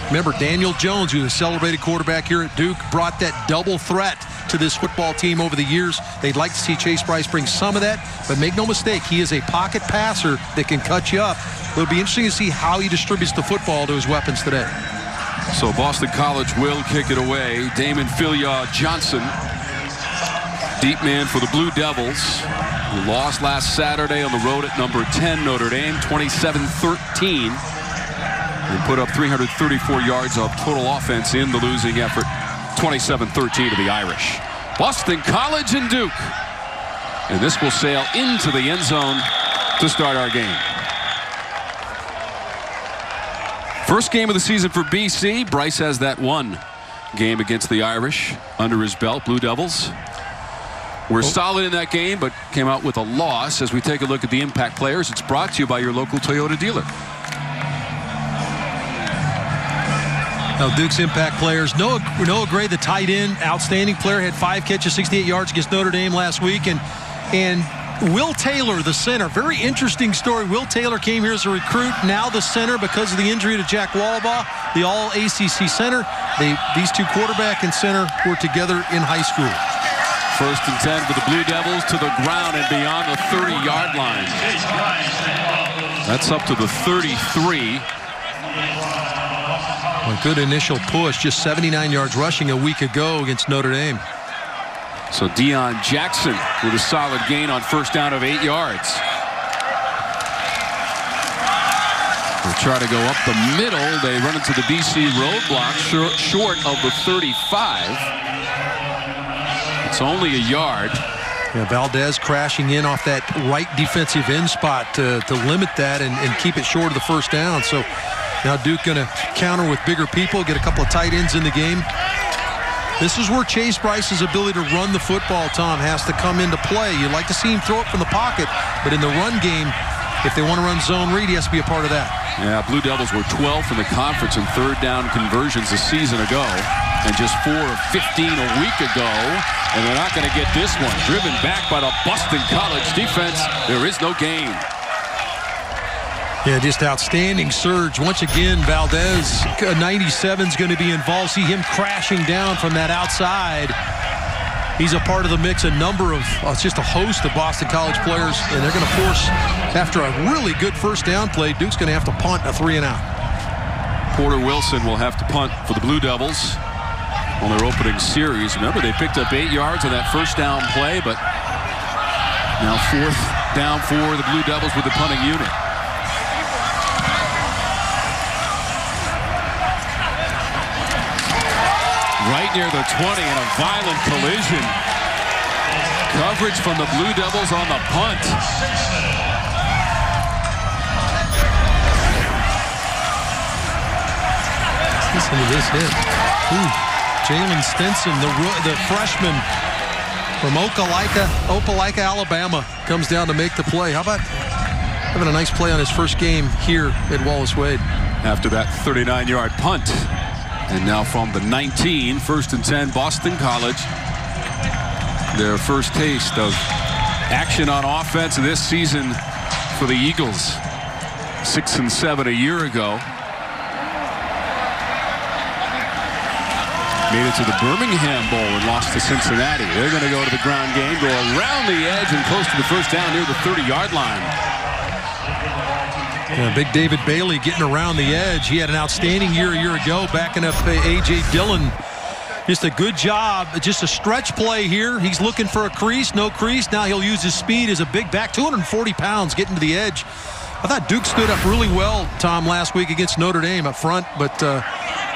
Remember, Daniel Jones, who's a celebrated quarterback here at Duke, brought that double threat to this football team over the years. They'd like to see Chase Brice bring some of that, but make no mistake, he is a pocket passer that can cut you up. It'll be interesting to see how he distributes the football to his weapons today. So Boston College will kick it away. Damon Filia Johnson, deep man for the Blue Devils, who lost last Saturday on the road at number 10 Notre Dame, 27-13. And put up 334 yards of total offense in the losing effort, 27-13 to the Irish. Boston College and Duke. And this will sail into the end zone to start our game. First game of the season for BC. Brice has that one game against the Irish under his belt. Blue Devils were solid in that game, but came out with a loss. As we take a look at the impact players, it's brought to you by your local Toyota dealer. Now, Duke's impact players. Noah Gray, the tight end, outstanding player, had 5 catches, 68 yards against Notre Dame last week. And Will Taylor, the center, very interesting story. Will Taylor came here as a recruit, now the center because of the injury to Jack Wallabaugh, the all-ACC center. These two, quarterback and center, were together in high school. 1st and 10 for the Blue Devils, to the ground and beyond the 30-yard line. That's up to the 33. A good initial push, just 79 yards rushing a week ago against Notre Dame. So Deion Jackson with a solid gain on 1st down of 8 yards. They'll try to go up the middle. They run into the BC roadblock short of the 35. It's only a yard. Yeah, Valdez crashing in off that right defensive end spot to limit that and keep it short of the 1st down. So now Duke going to counter with bigger people, get a couple of tight ends in the game. This is where Chase Brice's ability to run the football, Tom, has to come into play. You'd like to see him throw it from the pocket, but in the run game, if they want to run zone read, he has to be a part of that. Yeah, Blue Devils were 12th in the conference in 3rd down conversions a season ago, and just 4 of 15 a week ago. And they're not going to get this one. Driven back by the Boston College defense. There is no gain. Yeah, just outstanding surge. Once again, Valdez, 97 is going to be involved. See him crashing down from that outside. He's a part of the mix. A number of, it's just a host of Boston College players, and they're going to force, after a really good 1st down play, Duke's going to have to punt a 3-and-out. Porter Wilson will have to punt for the Blue Devils on their opening series. Remember, they picked up 8 yards on that 1st down play, but now 4th down for the Blue Devils with the punting unit. Right near the 20 and a violent collision. Coverage from the Blue Devils on the punt. Listen to this hit. Jalen Stinson, the freshman from Opelika, Alabama, comes down to make the play. How about having a nice play on his first game here at Wallace Wade? After that 39-yard punt. And now from the 19, 1st and 10, Boston College. Their first taste of action on offense this season for the Eagles. 6 and 7 a year ago. Made it to the Birmingham Bowl and lost to Cincinnati. They're going to go to the ground game, go around the edge and close to the 1st down near the 30-yard line. Yeah, big David Bailey getting around the edge. He had an outstanding year a year ago, backing up A.J. Dillon. Just a good job. Just a stretch play here. He's looking for a crease, no crease. Now he'll use his speed as a big back, 240 pounds getting to the edge. I thought Duke stood up really well, Tom, last week against Notre Dame up front, but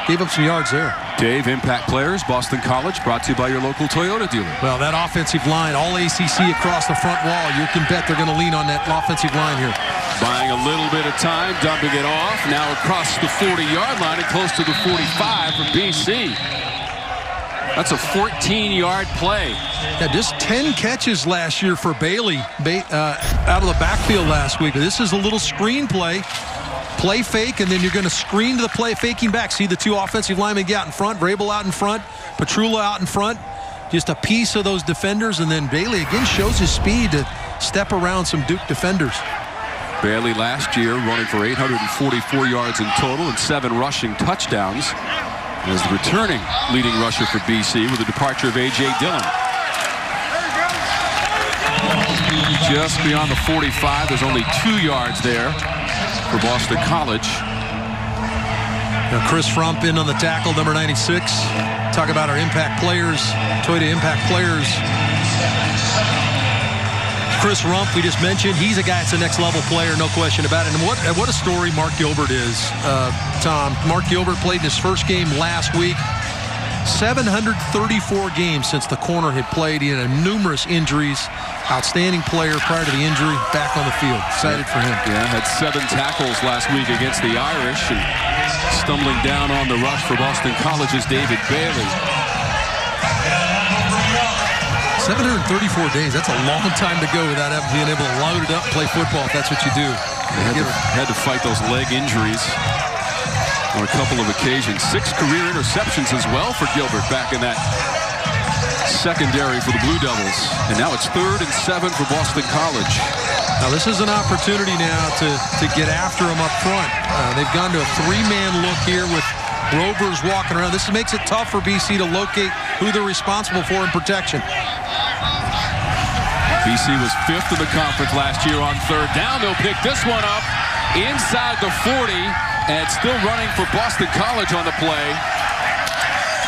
gave up some yards there. Dave, impact players, Boston College, brought to you by your local Toyota dealer. Well, that offensive line, all ACC across the front wall, you can bet they're going to lean on that offensive line here. Buying a little bit of time, dumping it off, now across the 40-yard line and close to the 45 for BC. That's a 14-yard play. Yeah, just 10 catches last year for Bailey out of the backfield last week. This is a little screen play fake, and then you're going to screen to the play, faking back. See the 2 offensive linemen get out in front, Vrabel out in front, Petrula out in front. Just a piece of those defenders, and then Bailey again shows his speed to step around some Duke defenders. Bailey last year running for 844 yards in total and 7 rushing touchdowns. As the returning leading rusher for BC with the departure of A.J. Dillon. Just beyond the 45. There's only 2 yards there for Boston College. Now Chris Frump in on the tackle, number 96. Talk about our impact players, Toyota impact players. Chris Rump, we just mentioned, he's a guy that's a next level player, no question about it. And what a story Mark Gilbert is, Tom. Mark Gilbert played in his first game last week. 734 games since the corner had played. He had numerous injuries. Outstanding player prior to the injury, back on the field. Excited for him. Yeah, had 7 tackles last week against the Irish. And stumbling down on the rush for Boston College's David Bailey. 734 days, that's a long time to go without being able to load it up and play football if that's what you do. Had to fight those leg injuries on a couple of occasions. 6 career interceptions as well for Gilbert back in that secondary for the Blue Devils. And now it's 3rd and 7 for Boston College. Now this is an opportunity now to get after them up front. They've gone to a 3-man look here with Rovers walking around. This makes it tough for BC to locate who they're responsible for in protection. BC was 5th in the conference last year on 3rd down. They'll pick this one up inside the 40, and it's still running for Boston College on the play.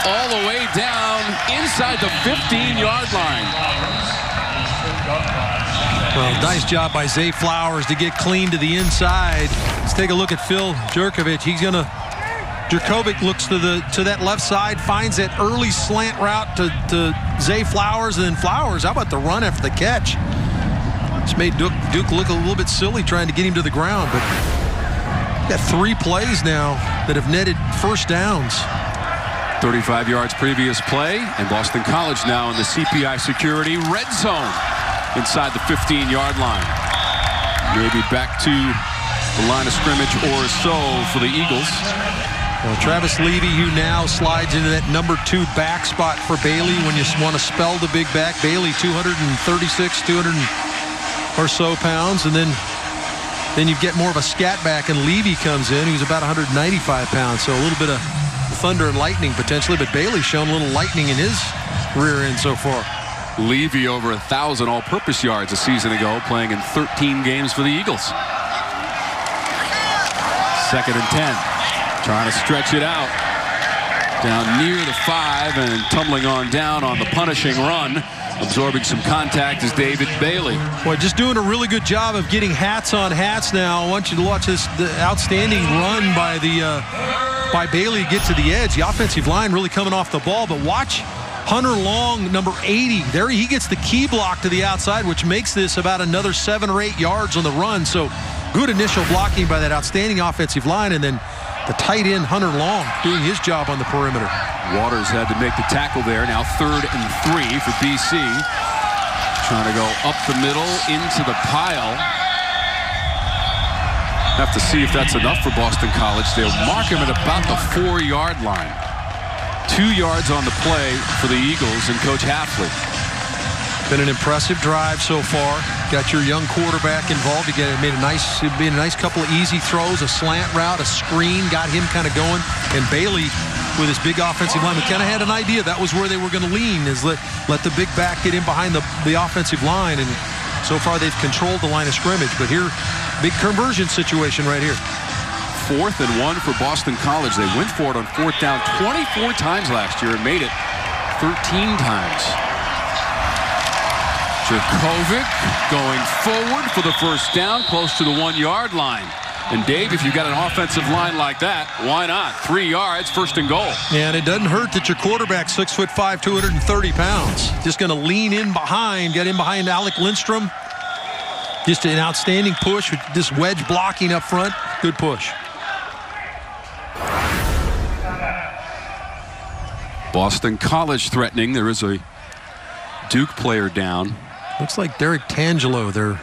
All the way down inside the 15-yard line. Well, nice job by Zay Flowers to get clean to the inside. Let's take a look at Phil Jurkovec. Jurkovec looks to that left side, finds that early slant route to Zay Flowers, and then Flowers, how about the run after the catch? It's made Duke look a little bit silly trying to get him to the ground, but got 3 plays now that have netted first downs. 35 yards previous play, and Boston College now in the CPI Security red zone inside the 15-yard line. Maybe back to the line of scrimmage or so for the Eagles. Well, Travis Levy, who now slides into that number 2 back spot for Bailey when you want to spell the big back. Bailey 236, 200 or so pounds, and then you get more of a scat back, and Levy comes in, who's about 195 pounds, so a little bit of thunder and lightning potentially, but Bailey's shown a little lightning in his rear end so far. Levy over 1,000 all-purpose yards a season ago, playing in 13 games for the Eagles. 2nd and 10. Trying to stretch it out. Down near the 5 and tumbling on down on the punishing run. Absorbing some contact is David Bailey. Boy, just doing a really good job of getting hats on hats now. I want you to watch the outstanding run by Bailey get to the edge. The offensive line really coming off the ball, but watch Hunter Long, number 80. There he gets the key block to the outside, which makes this about another 7 or 8 yards on the run. So good initial blocking by that outstanding offensive line, and then the tight end Hunter Long doing his job on the perimeter. Waters had to make the tackle there. Now 3rd and 3 for BC. Trying to go up the middle into the pile. Have to see if that's enough for Boston College. They'll mark him at about the 4-yard line. 2 yards on the play for the Eagles and Coach Hafley. Been an impressive drive so far. Got your young quarterback involved. Again, it made a nice couple of easy throws, a slant route, a screen, got him kind of going. And Bailey, with his big offensive line, we kind of had an idea that was where they were going to lean, is let the big back get in behind the offensive line. And so far they've controlled the line of scrimmage. But here, big conversion situation right here. 4th and 1 for Boston College. They went for it on 4th down 24 times last year and made it 13 times. Jurkovec going forward for the first down, close to the 1-yard line. And Dave, if you've got an offensive line like that, why not? 3 yards, 1st and goal. Yeah, and it doesn't hurt that your quarterback's 6'5", 230 pounds. Just going to lean in behind, get in behind Alec Lindstrom. Just an outstanding push with this wedge blocking up front. Good push. Boston College threatening. There is a Duke player down. Looks like Derek Tangelo, their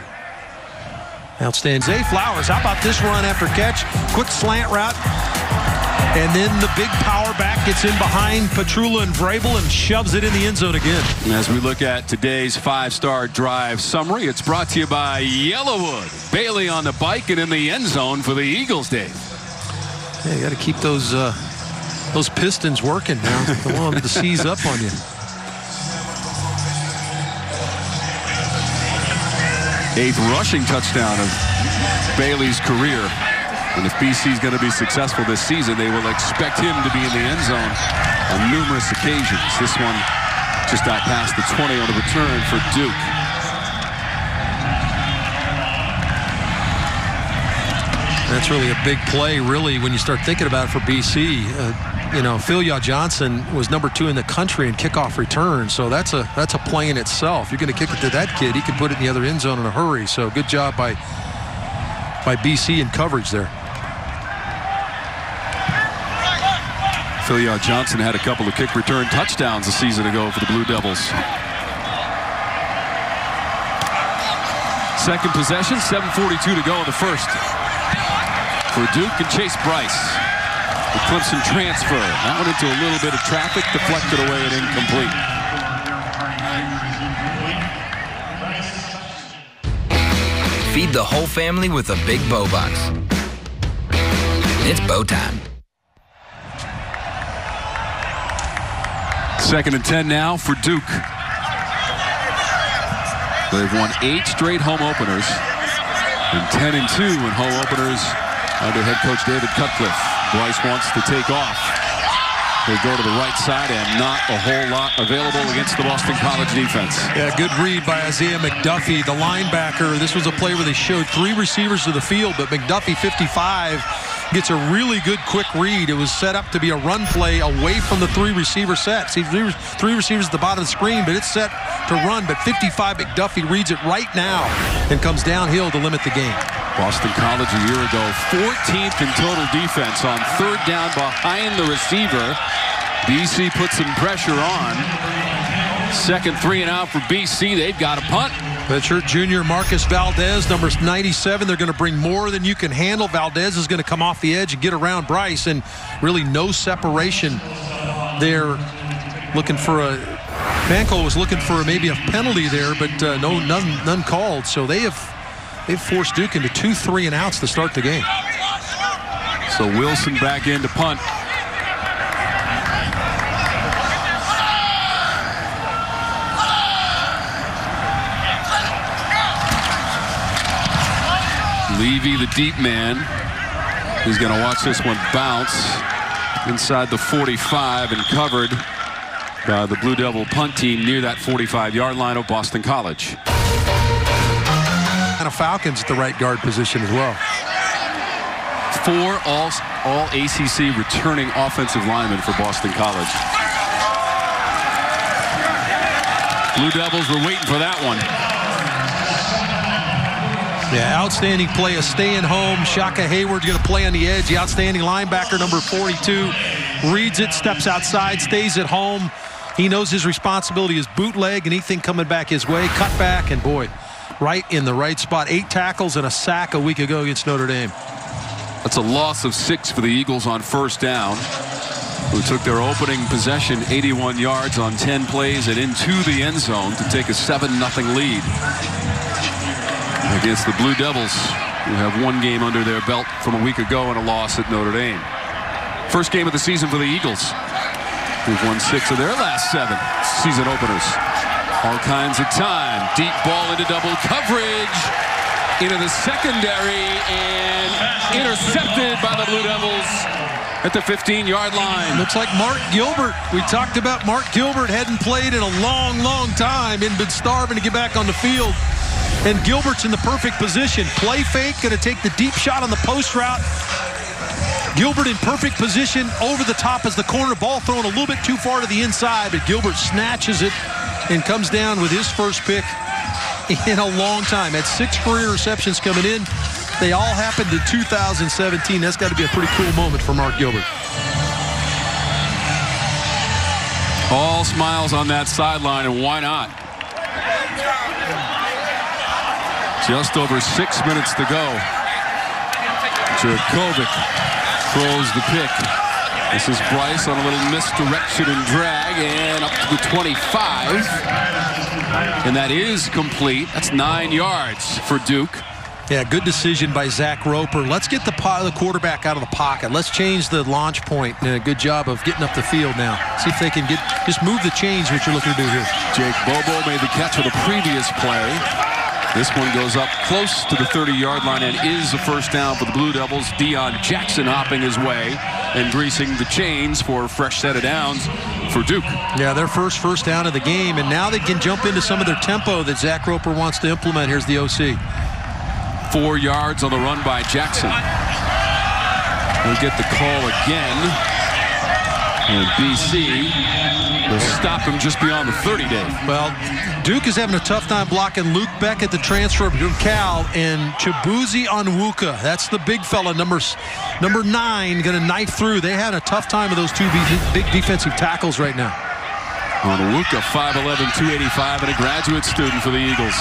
outstanding. Zay Flowers, how about this run after catch? Quick slant route. And then the big power quarterback gets in behind Petrula and Vrabel and shoves it in the end zone again. As we look at today's 5-star drive summary, it's brought to you by Yellowwood. Bailey on the bike and in the end zone for the Eagles, Dave. Yeah, you got to keep those pistons working now. Don't want them to seize up on you. 8th rushing touchdown of Bailey's career. And if BC is going to be successful this season, they will expect him to be in the end zone on numerous occasions. This one just got past the 20 on the return for Duke. That's really a big play, really, when you start thinking about it for BC. You know, Phil Johnson was number 2 in the country in kickoff return, so that's a play in itself. You're going to kick it to that kid, he can put it in the other end zone in a hurry. So good job by BC in coverage there. Phil Johnson had a couple of kick return touchdowns a season ago for the Blue Devils. Second possession, 7:42 to go in the first. For Duke and Chase Bryce. The Clemson transfer. That went into a little bit of traffic, deflected away and incomplete. Feed the whole family with a big bow box. It's bow time. 2nd and 10 now for Duke. They've won 8 straight home openers and 10-2 in home openers under head coach David Cutcliffe. Bryce wants to take off. They go to the right side and not a whole lot available against the Boston College defense. Yeah, good read by Isaiah McDuffie, the linebacker. This was a play where they showed 3 receivers to the field, but McDuffie, 55, gets a really good quick read. It was set up to be a run play away from the 3 receiver set. See, 3 receivers at the bottom of the screen, but it's set to run. But 55 McDuffie reads it right now and comes downhill to limit the game. Boston College a year ago, 14th in total defense on 3rd down behind the receiver. BC put some pressure on. 2nd 3 and out for BC. They've got a punt. Redshirt junior Marcus Valdez, number 97. They're going to bring more than you can handle. Valdez is going to come off the edge and get around Bryce, and really no separation. They're looking for a Manco was looking for maybe a penalty there, but none called. So they've forced Duke into 2 3 and outs to start the game. So Wilson back in to punt. Levy, the deep man, he's going to watch this one bounce inside the 45 and covered by the Blue Devil punt team near that 45-yard line of Boston College. And a Falcons at the right guard position as well. 4 all ACC returning offensive linemen for Boston College. Blue Devils were waiting for that one. Yeah, outstanding play of staying home. Shaka Hayward's going to play on the edge. The outstanding linebacker, number 42, reads it, steps outside, stays at home. He knows his responsibility is bootleg, anything coming back his way, cut back, and boy, right in the right spot. 8 tackles and a sack a week ago against Notre Dame. That's a loss of 6 for the Eagles on 1st down, who took their opening possession 81 yards on 10 plays and into the end zone to take a 7-0 lead against the Blue Devils, who have 1 game under their belt from a week ago and a loss at Notre Dame. First game of the season for the Eagles, who've won 6 of their last 7 season openers. All kinds of time. Deep ball into double coverage. Into the secondary and intercepted by the Blue Devils at the 15-yard line. Looks like Mark Gilbert. We talked about Mark Gilbert hadn't played in a long, long time and been starving to get back on the field. And Gilbert's in the perfect position. Play fake, going to take the deep shot on the post route. Gilbert in perfect position over the top as the corner, ball thrown a little bit too far to the inside, but Gilbert snatches it and comes down with his first pick in a long time. Had 6 career receptions coming in. They all happened in 2017. That's got to be a pretty cool moment for Mark Gilbert. All smiles on that sideline, and why not? Just over 6 minutes to go. Jurkovec throws the pick. This is Bryce on a little misdirection and drag, and up to the 25. And that is complete. That's 9 yards for Duke. Yeah, good decision by Zach Roper. Let's get the quarterback out of the pocket. Let's change the launch point. Good job of getting up the field now. See if they can just move the chains, what you're looking to do here. Jake Bobo made the catch with a previous play. This one goes up close to the 30-yard line and is a first down for the Blue Devils. Deion Jackson hopping his way and greasing the chains for a fresh set of downs for Duke. Yeah, their first down of the game, and now they can jump into some of their tempo that Zach Roper wants to implement. Here's the OC. 4 yards on the run by Jackson. We'll get the call again. And BC will stop him just beyond the 30, Dave. Well, Duke is having a tough time blocking Luke Beckett, the transfer from Cal, and Chibuzi Onwuka. That's the big fella, number 9, going to knife through. They had a tough time with those two big defensive tackles right now. Onwuka, 5'11", 285, and a graduate student for the Eagles.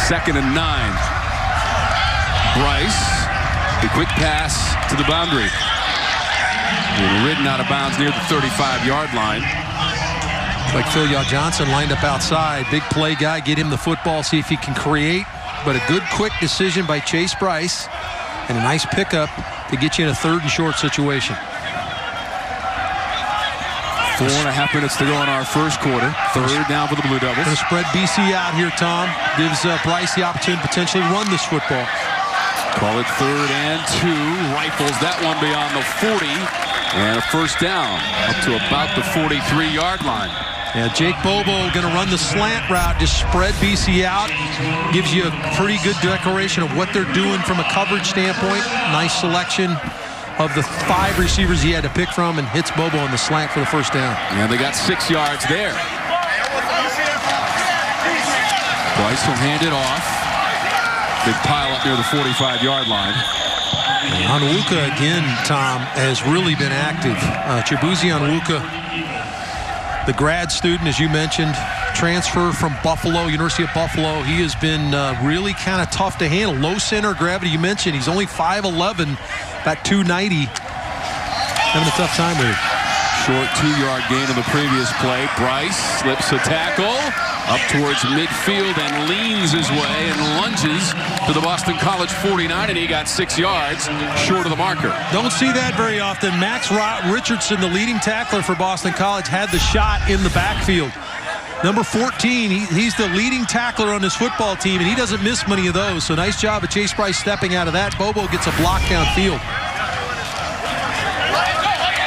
2nd and 9. Bryce, the quick pass to the boundary. And ridden out of bounds near the 35-yard line. Like Phil Johnson lined up outside. Big play guy, get him the football, see if he can create. But a good quick decision by Chase Bryce and a nice pickup to get you in a 3rd and short situation. 4.5 minutes to go in our first quarter. 3rd down for the Blue Devils. Going to spread BC out here, Tom. Gives Bryce the opportunity to potentially run this football. Call it 3rd and 2. Rifles that one beyond the 40. And a first down up to about the 43-yard line. Yeah, Jake Bobo going to run the slant route. Just spread BC out. Gives you a pretty good declaration of what they're doing from a coverage standpoint. Nice selection of the 5 receivers he had to pick from, and hits Bobo on the slant for the first down. And they got 6 yards there. Bryce will hand it off. Big pile up near the 45-yard line. Onwuka again, Tom, has really been active. Chibuzi Onwuka, the grad student, as you mentioned, transfer from Buffalo, University of Buffalo. He has been really kind of tough to handle. Low center of gravity, you mentioned. He's only 5'11", about 290. Having a tough time with it. Short 2-yard gain on the previous play. Bryce slips a tackle up towards midfield and leans his way and lunges to the Boston College 49, and he got 6 yards short of the marker. Don't see that very often. Max Richardson, the leading tackler for Boston College, had the shot in the backfield. Number 14, he's the leading tackler on this football team, and he doesn't miss many of those. So nice job of Chase Bryce stepping out of that. Bobo gets a block downfield.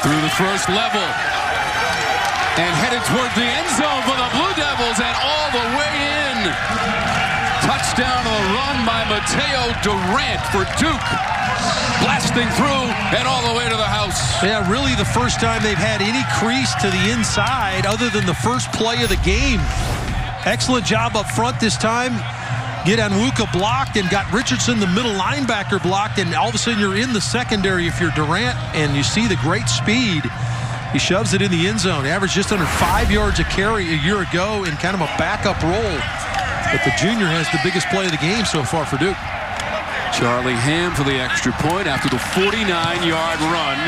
Through the first level and headed toward the end zone for the Blue Devils, and all the way in. Touchdown on the run by Mateo Durant for Duke. Blasting through and all the way to the house. Yeah, really the first time they've had any crease to the inside other than the first play of the game. Excellent job up front this time. Get Onwuka blocked and got Richardson, the middle linebacker, blocked, and all of a sudden you're in the secondary if you're Durant, and you see the great speed. He shoves it in the end zone. Averaged just under 5 yards a carry a year ago in kind of a backup role. But the junior has the biggest play of the game so far for Duke. Charlie Ham for the extra point after the 49-yard run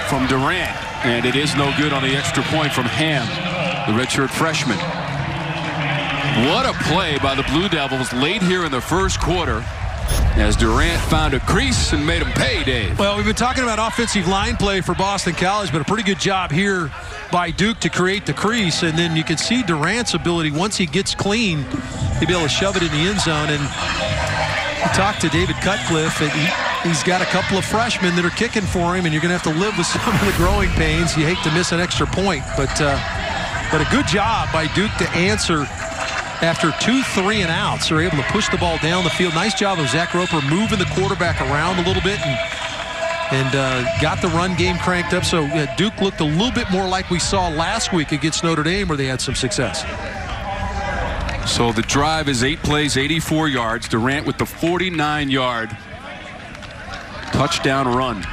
from Durant. And it is no good on the extra point from Ham, the redshirt freshman. What a play by the Blue Devils late here in the first quarter as Durant found a crease and made him pay, Dave. Well, we've been talking about offensive line play for Boston College, but a pretty good job here by Duke to create the crease. And then you can see Durant's ability, once he gets clean, he'll be able to shove it in the end zone. And we talked to David Cutcliffe, and he's got a couple of freshmen that are kicking for him, and you're going to have to live with some of the growing pains. You hate to miss an extra point, but a good job by Duke to answer after 2 3 and outs. They're able to push the ball down the field. Nice job of Zach Roper moving the quarterback around a little bit and got the run game cranked up. So Duke looked a little bit more like we saw last week against Notre Dame, where they had some success. So the drive is 8 plays, 84 yards. Durant with the 49-yard touchdown run.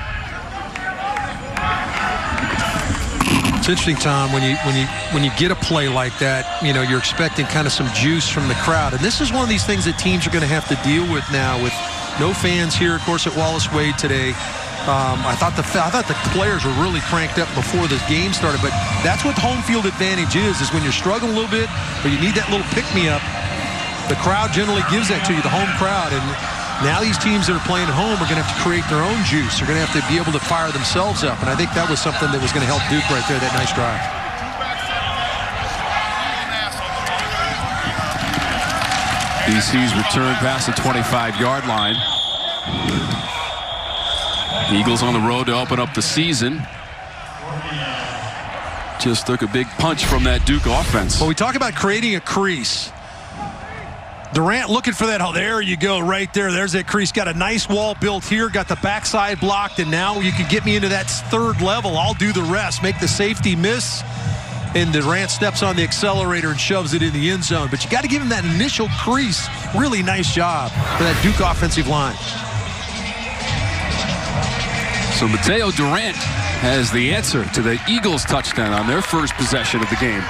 It's interesting, Tom, when you get a play like that, you know, you're expecting kind of some juice from the crowd. And this is one of these things that teams are going to have to deal with now, with no fans here, of course, at Wallace Wade today. I thought the players were really cranked up before the game started, but that's what the home field advantage is when you're struggling a little bit or you need that little pick-me-up. The crowd generally gives that to you, the home crowd, and now these teams that are playing at home are going to have to create their own juice. They're going to have to be able to fire themselves up, and I think that was something that was going to help Duke right there, that nice drive. BC's return past the 25-yard line. Eagles on the road to open up the season. Just took a big punch from that Duke offense. Well, we talk about creating a crease. Durant looking for that. Oh, there you go, right there. There's that crease. Got a nice wall built here. Got the backside blocked, and now you can get me into that third level. I'll do the rest. Make the safety miss, and Durant steps on the accelerator and shoves it in the end zone. But you got to give him that initial crease. Really nice job for that Duke offensive line. So Mateo Durant has the answer to the Eagles touchdown on their first possession of the game.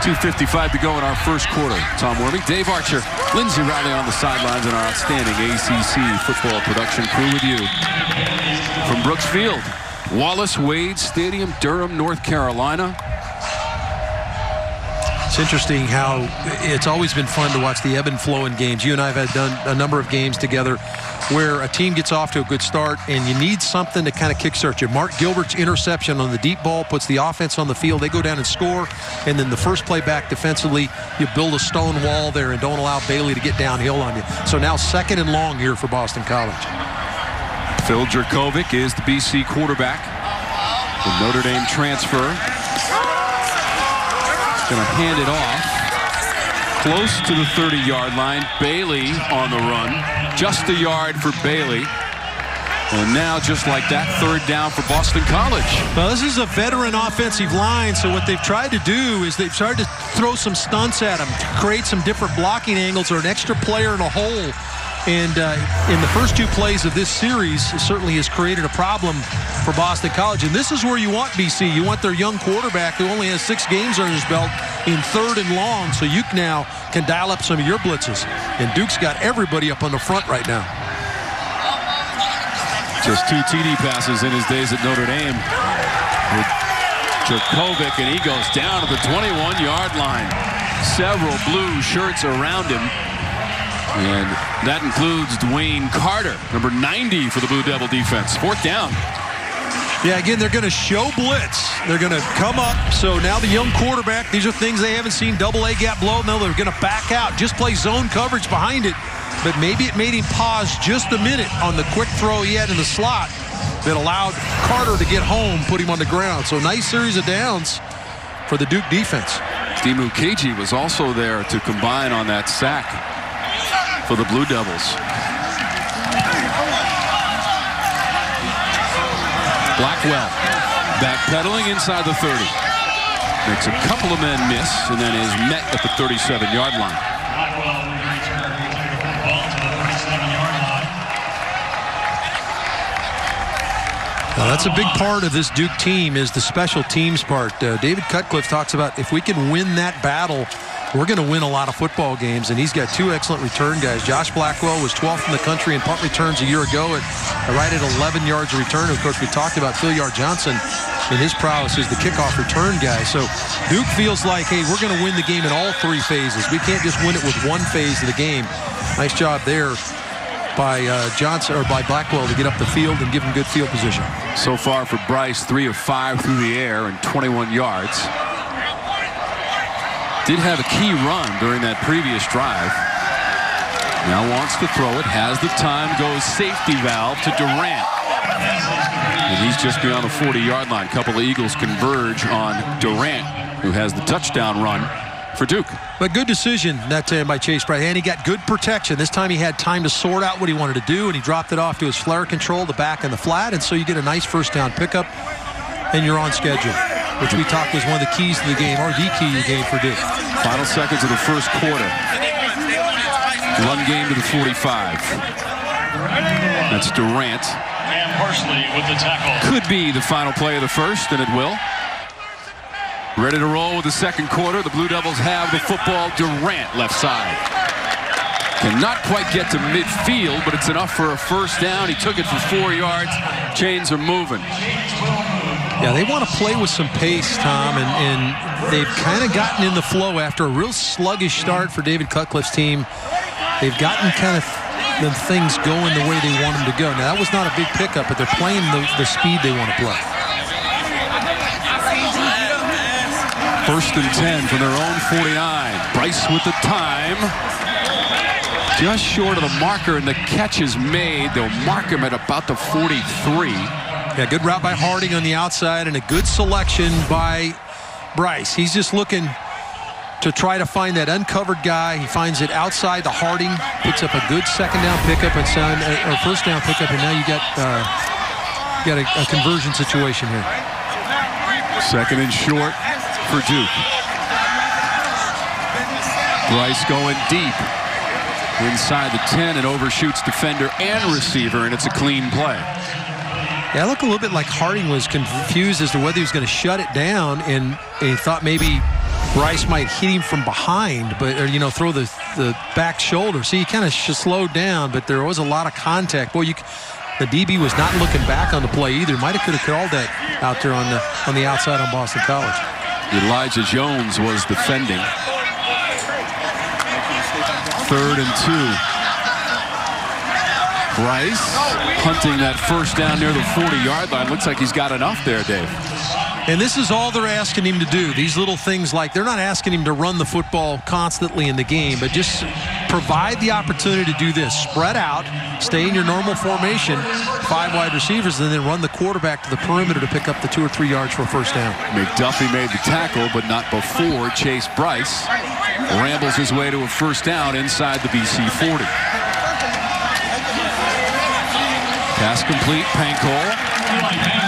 2:55 to go in our first quarter. Tom Worming, Dave Archer, Lindsey Riley on the sidelines, and our outstanding ACC football production crew with you. From Brooks Field, Wallace Wade Stadium, Durham, North Carolina. It's interesting how it's always been fun to watch the ebb and flow in games. You and I have done a number of games together where a team gets off to a good start and you need something to kind of kickstart you. Mark Gilbert's interception on the deep ball puts the offense on the field. They go down and score, and then the first play back defensively, you build a stone wall there and don't allow Bailey to get downhill on you. So now 2nd and long here for Boston College. Phil Jurkovec is the BC quarterback. The Notre Dame transfer. Going to hand it off close to the 30-yard line. Bailey on the run. Just a yard for Bailey. And now, just like that, 3rd down for Boston College. Well, this is a veteran offensive line, so what they've tried to do is they've tried to throw some stunts at them, create some different blocking angles or an extra player in a hole. And in the first 2 plays of this series, it certainly has created a problem for Boston College. And this is where you want BC. You want their young quarterback who only has 6 games under his belt in 3rd and long, so you now can dial up some of your blitzes. And Duke's got everybody up on the front right now. Just 2 TD passes in his days at Notre Dame. With Jurkovec, and he goes down to the 21-yard line. Several blue shirts around him. And that includes Dwayne Carter, number 90 for the Blue Devil defense. 4th down. Yeah, again, they're going to show blitz. They're going to come up. So now the young quarterback, these are things they haven't seen. Double A gap blow. No, they're going to back out. Just play zone coverage behind it. But maybe it made him pause just a minute on the quick throw he had in the slot that allowed Carter to get home, put him on the ground. So nice series of downs for the Duke defense. Dimu Keji was also there to combine on that sack for the Blue Devils. Blackwell backpedaling inside the 30. Makes a couple of men miss and then is met at the 37-yard line. Now that's a big part of this Duke team is the special teams part. David Cutcliffe talks about if we can win that battle, we're going to win a lot of football games, and he's got 2 excellent return guys. Josh Blackwell was 12th in the country in punt returns a year ago, right at 11 yards of return. Of course, we talked about Phil Johnson and his prowess as the kickoff return guy. So Duke feels like, hey, we're going to win the game in all 3 phases. We can't just win it with 1 phase of the game. Nice job there by Johnson or by Blackwell to get up the field and give him good field position. So far for Bryce, 3 of 5 through the air and 21 yards. Did have a key run during that previous drive. Now wants to throw it, has the time, goes safety valve to Durant. And he's just beyond the 40-yard line. A couple of Eagles converge on Durant, who has the touchdown run for Duke. But good decision that time by Chase Bright. And he got good protection. This time he had time to sort out what he wanted to do, and he dropped it off to his flare control, the back and the flat, and so you get a nice first down pickup, and you're on schedule, which we talked was one of the keys to the game, or the key to the game for Duke. Final seconds of the first quarter. Run game to the 45. That's Durant. And Parsley with the tackle. Could be the final play of the first, and it will. Ready to roll with the second quarter. The Blue Devils have the football. Durant left side. Cannot quite get to midfield, but it's enough for a first down. He took it for 4 yards. Chains are moving. Yeah, they want to play with some pace, Tom, and they've kind of gotten in the flow after a real sluggish start for David Cutcliffe's team. They've gotten kind of the things going the way they want them to go. Now, that was not a big pickup, but they're playing the speed they want to play. 1st and 10 from their own 49. Bryce with the time. Just short of the marker, and the catch is made. They'll mark him at about the 43. Yeah, good route by Harding on the outside and a good selection by Bryce. He's just looking to try to find that uncovered guy. He finds it outside the Harding, picks up a good second down pickup and or first down pickup, and now you got a conversion situation here. 2nd and short for Duke. Bryce going deep inside the 10 and overshoots defender and receiver, and it's a clean play. Yeah, I look a little bit like Harding was confused as to whether he was going to shut it down, and he thought maybe Bryce might hit him from behind, but or, throw the back shoulder. See, he kind of slowed down, but there was a lot of contact. Boy, the DB was not looking back on the play either. Might have could have called that out there on the outside on Boston College. Elijah Jones was defending. 3rd and 2. Bryce hunting that first down near the 40-yard line. Looks like he's got enough there, Dave. And this is all they're asking him to do. These little things like they're not asking him to run the football constantly in the game, but just provide the opportunity to do this. Spread out, stay in your normal formation, 5 wide receivers, and then run the quarterback to the perimeter to pick up the 2 or 3 yards for a first down. McDuffie made the tackle, but not before Chase Bryce rambles his way to a first down inside the BC 40. Pass complete, Pankol.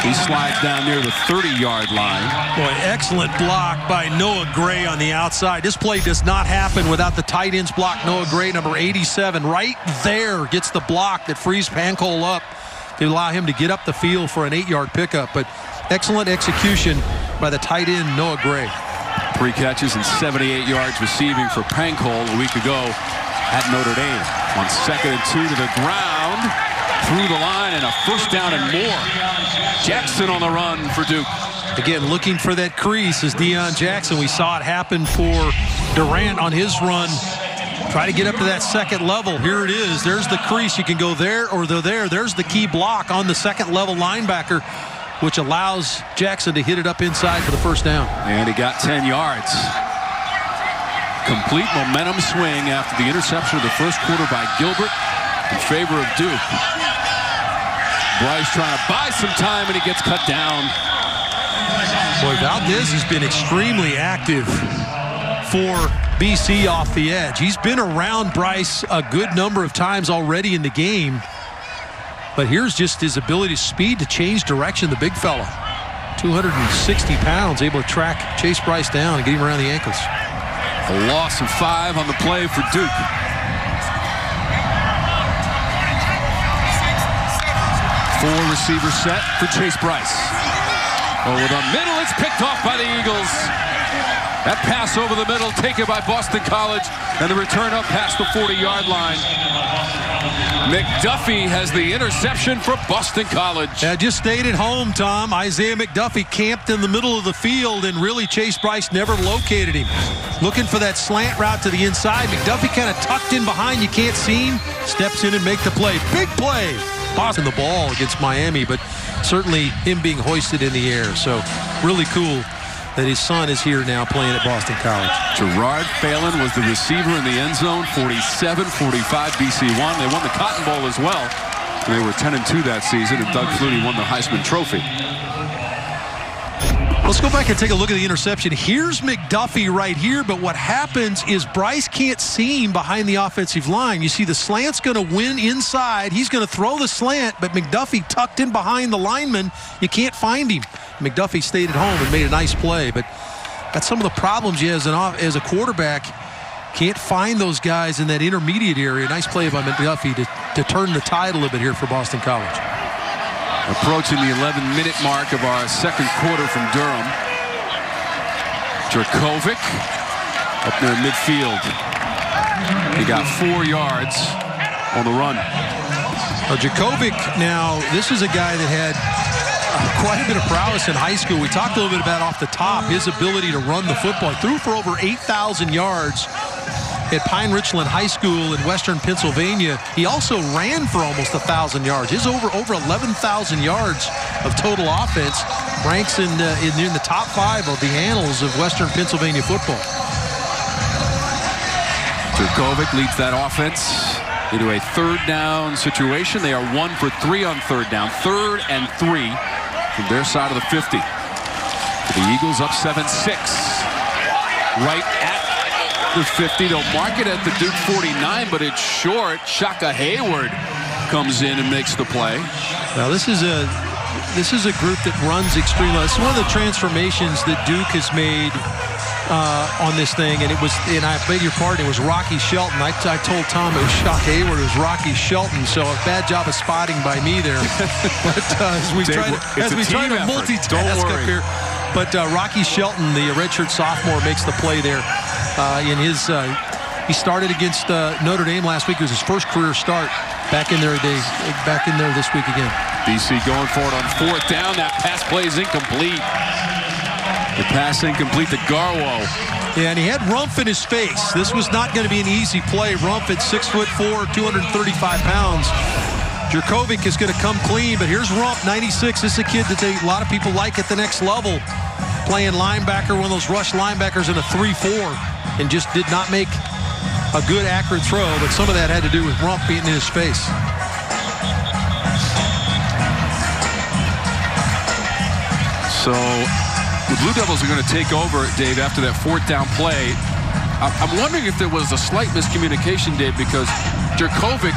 He slides down near the 30-yard line. Boy, excellent block by Noah Gray on the outside. This play does not happen without the tight ends block. Noah Gray, number 87, right there gets the block that frees Pankol up to allow him to get up the field for an 8-yard pickup. But excellent execution by the tight end, Noah Gray. 3 catches and 78 yards receiving for Pankol a week ago at Notre Dame. On 2nd and 2 to the ground. Through the line and a first down and more. Jackson on the run for Duke. Again, looking for that crease is Deion Jackson. We saw it happen for Durant on his run. Try to get up to that 2nd level. Here it is. There's the crease. You can go there or there. There's the key block on the 2nd level linebacker, which allows Jackson to hit it up inside for the first down. And he got 10 yards. Complete momentum swing after the interception of the first quarter by Gilbert in favor of Duke. Bryce trying to buy some time, and he gets cut down. Boy, Valdez has been extremely active for BC off the edge. He's been around Bryce a good number of times already in the game. But here's just his ability, speed to change direction, the big fella. 260 pounds, able to track Chase Bryce down and get him around the ankles. A loss of 5 on the play for Duke. 4 receiver set for Chase Bryce. Over the middle, it's picked off by the Eagles. That pass over the middle taken by Boston College, and the return up past the 40-yard line. McDuffie has the interception for Boston College. Yeah, just stayed at home, Tom. Isaiah McDuffie camped in the middle of the field, and really Chase Bryce never located him. Looking for that slant route to the inside. McDuffie kind of tucked in behind. You can't see him. Steps in and make the play. Big play. Boston the ball against Miami, but certainly him being hoisted in the air. So really cool that his son is here now playing at Boston College. Gerard Phelan was the receiver in the end zone. 47-45 BC won. They won the Cotton Bowl as well. They were 10-2 that season, and Doug Flutie won the Heisman Trophy. Let's go back and take a look at the interception. Here's McDuffie right here, but what happens is Bryce can't see him behind the offensive line. You see the slant's going to win inside. He's going to throw the slant, but McDuffie tucked in behind the lineman. You can't find him. McDuffie stayed at home and made a nice play, but that's some of the problems you have as a quarterback. Can't find those guys in that intermediate area. Nice play by McDuffie to turn the tide a little bit here for Boston College. Approaching the 11-minute mark of our second quarter from Durham. Jurkovec up near midfield. He got 4 yards on the run. Jurkovec, now, this is a guy that had quite a bit of prowess in high school. We talked a little bit about off the top, his ability to run the football. He threw for over 8,000 yards at Pine Richland High School in Western Pennsylvania. He also ran for almost 1,000 yards. His over 11,000 yards of total offense ranks in the top 5 of the annals of Western Pennsylvania football. Jurkovec leads that offense into a 3rd down situation. They are 1 for 3 on 3rd down. 3rd and 3 from their side of the 50. The Eagles up 7-6. Right at the 50. They'll mark it at the Duke 49, but it's short. Shaka Hayward comes in and makes the play. Now this is a group that runs extremely well. It's one of the transformations that Duke has made on this thing, and I beg your pardon, it was Rocky Shelton. I told Tom it was Shaka Hayward, it was Rocky Shelton, so a bad job of spotting by me there. But as we try to multitask up here. But Rocky Shelton, the redshirt sophomore, makes the play there. He started against Notre Dame last week. It was his first career start. Back in there this week again. BC going for it on 4th down. That pass play is incomplete. The pass incomplete to Garwo. Yeah, and he had Rumpf in his face. This was not going to be an easy play. Rumpf at 6'4", 235 pounds. Jurkovec is going to come clean, but here's Rumpf, 96. This is a kid that a lot of people like at the next level. Playing linebacker, one of those rush linebackers in a 3-4, and just did not make a good, accurate throw, but some of that had to do with Rumpf being in his face. So the Blue Devils are going to take over, Dave, after that 4th down play. I'm wondering if there was a slight miscommunication, Dave, because Jurkovec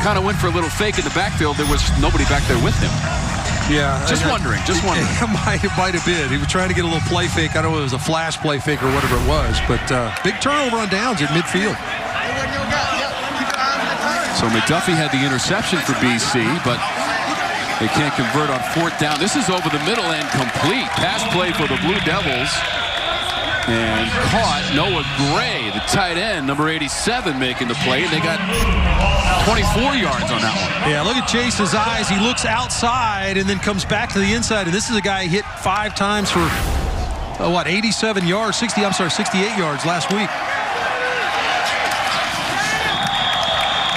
kind of went for a little fake in the backfield. There was nobody back there with him. Yeah. Just wondering. It might have been. He was trying to get a little play fake. I don't know if it was a flash play fake or whatever it was, but big turnover on downs at midfield. So McDuffie had the interception for BC, but they can't convert on 4th down. This is over the middle and complete. Pass play for the Blue Devils. And caught Noah Gray, the tight end, number 87, making the play. And they got 24 yards on that one. Yeah, look at Chase's eyes. He looks outside and then comes back to the inside. And this is a guy hit 5 times for, 87 yards, 68 yards last week.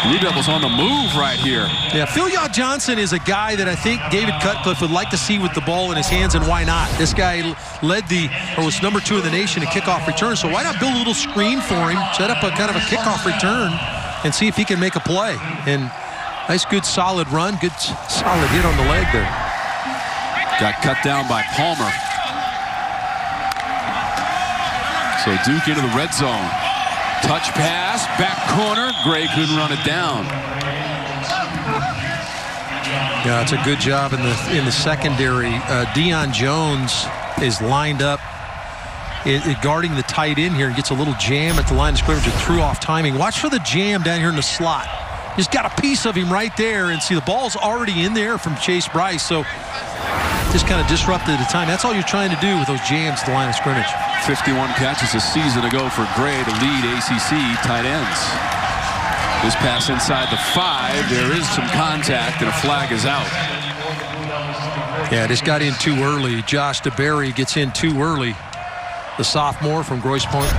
Blue Devils on the move right here. Yeah, Phil Johnson is a guy that I think David Cutcliffe would like to see with the ball in his hands, and why not? This guy was number 2 in the nation in kickoff return, so why not build a little screen for him, set up a kind of a kickoff return, and see if he can make a play. And nice, good, solid run, good, solid hit on the leg there. Got cut down by Palmer. So Duke into the red zone. Touch pass, back corner. Gray couldn't run it down. Yeah, it's a good job in the secondary. Deion Jones is lined up guarding the tight end here and gets a little jam at the line of scrimmage and threw off timing. Watch for the jam down here in the slot. Just got a piece of him right there, and see the ball's already in there from Chase Bryce, so just kind of disrupted the time. That's all you're trying to do with those jams at the line of scrimmage. 51 catches a season ago for Gray to lead ACC tight ends. This pass inside the 5. There is some contact, and a flag is out. Yeah, just got in too early. Josh DeBerry gets in too early. The sophomore from Grosse Pointe.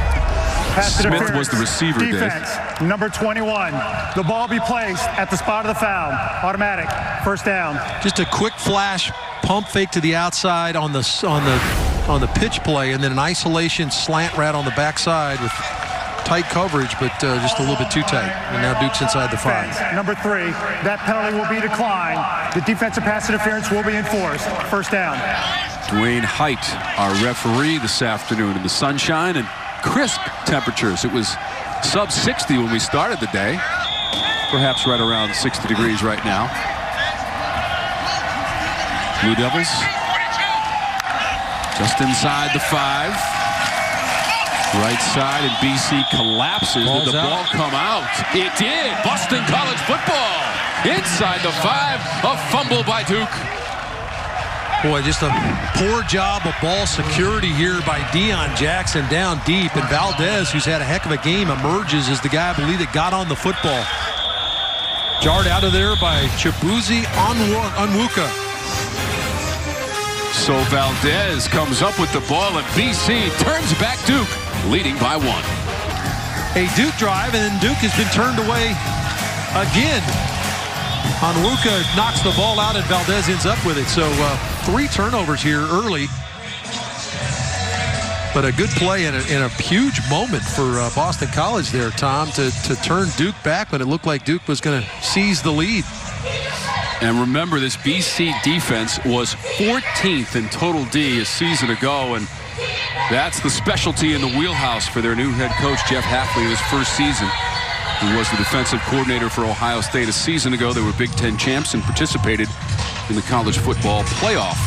Smith was the receiver, defense, Dave. Number 21. The ball be placed at the spot of the foul. Automatic. 1st down. Just a quick flash pump fake to the outside on the pitch play, and then an isolation slant route on the backside with tight coverage, but just a little bit too tight. And now Duke's inside the 5. Number 3. That penalty will be declined. The defensive pass interference will be enforced. 1st down. Dwayne Height, our referee this afternoon in the sunshine and crisp temperatures. It was sub 60 when we started the day. Perhaps right around 60 degrees right now. Blue Devils just inside the 5. Right side, and BC collapses. Did the ball come out? It did. Boston College football inside the 5. A fumble by Duke. Boy, just a poor job of ball security here by Deion Jackson down deep. And Valdez, who's had a heck of a game, emerges as the guy, I believe, that got on the football. Jarred out of there by Chibuzi Onwuka. So Valdez comes up with the ball, and BC turns back Duke, leading by 1. A Duke drive, and then Duke has been turned away again. Onwuka knocks the ball out, and Valdez ends up with it. So 3 turnovers here early. But a good play and a huge moment for Boston College there, Tom, to turn Duke back when it looked like Duke was going to seize the lead. And remember, this BC defense was 14th in total D a season ago, and that's the specialty in the wheelhouse for their new head coach, Jeff Hafley, in his first season, who was the defensive coordinator for Ohio State a season ago. They were Big Ten champs and participated in the college football playoff.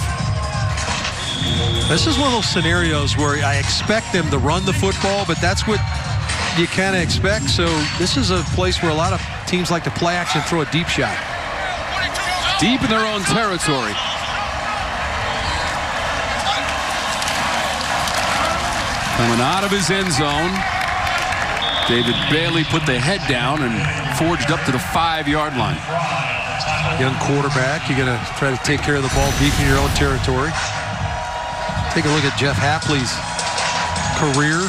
This is one of those scenarios where I expect them to run the football, but that's what you kind of expect. So this is a place where a lot of teams like to play action, throw a deep shot. Deep in their own territory. Coming out of his end zone, David Bailey put the head down and forged up to the 5-yard line. Young quarterback, you're going to try to take care of the ball deep in your own territory. Take a look at Jeff Hafley's career,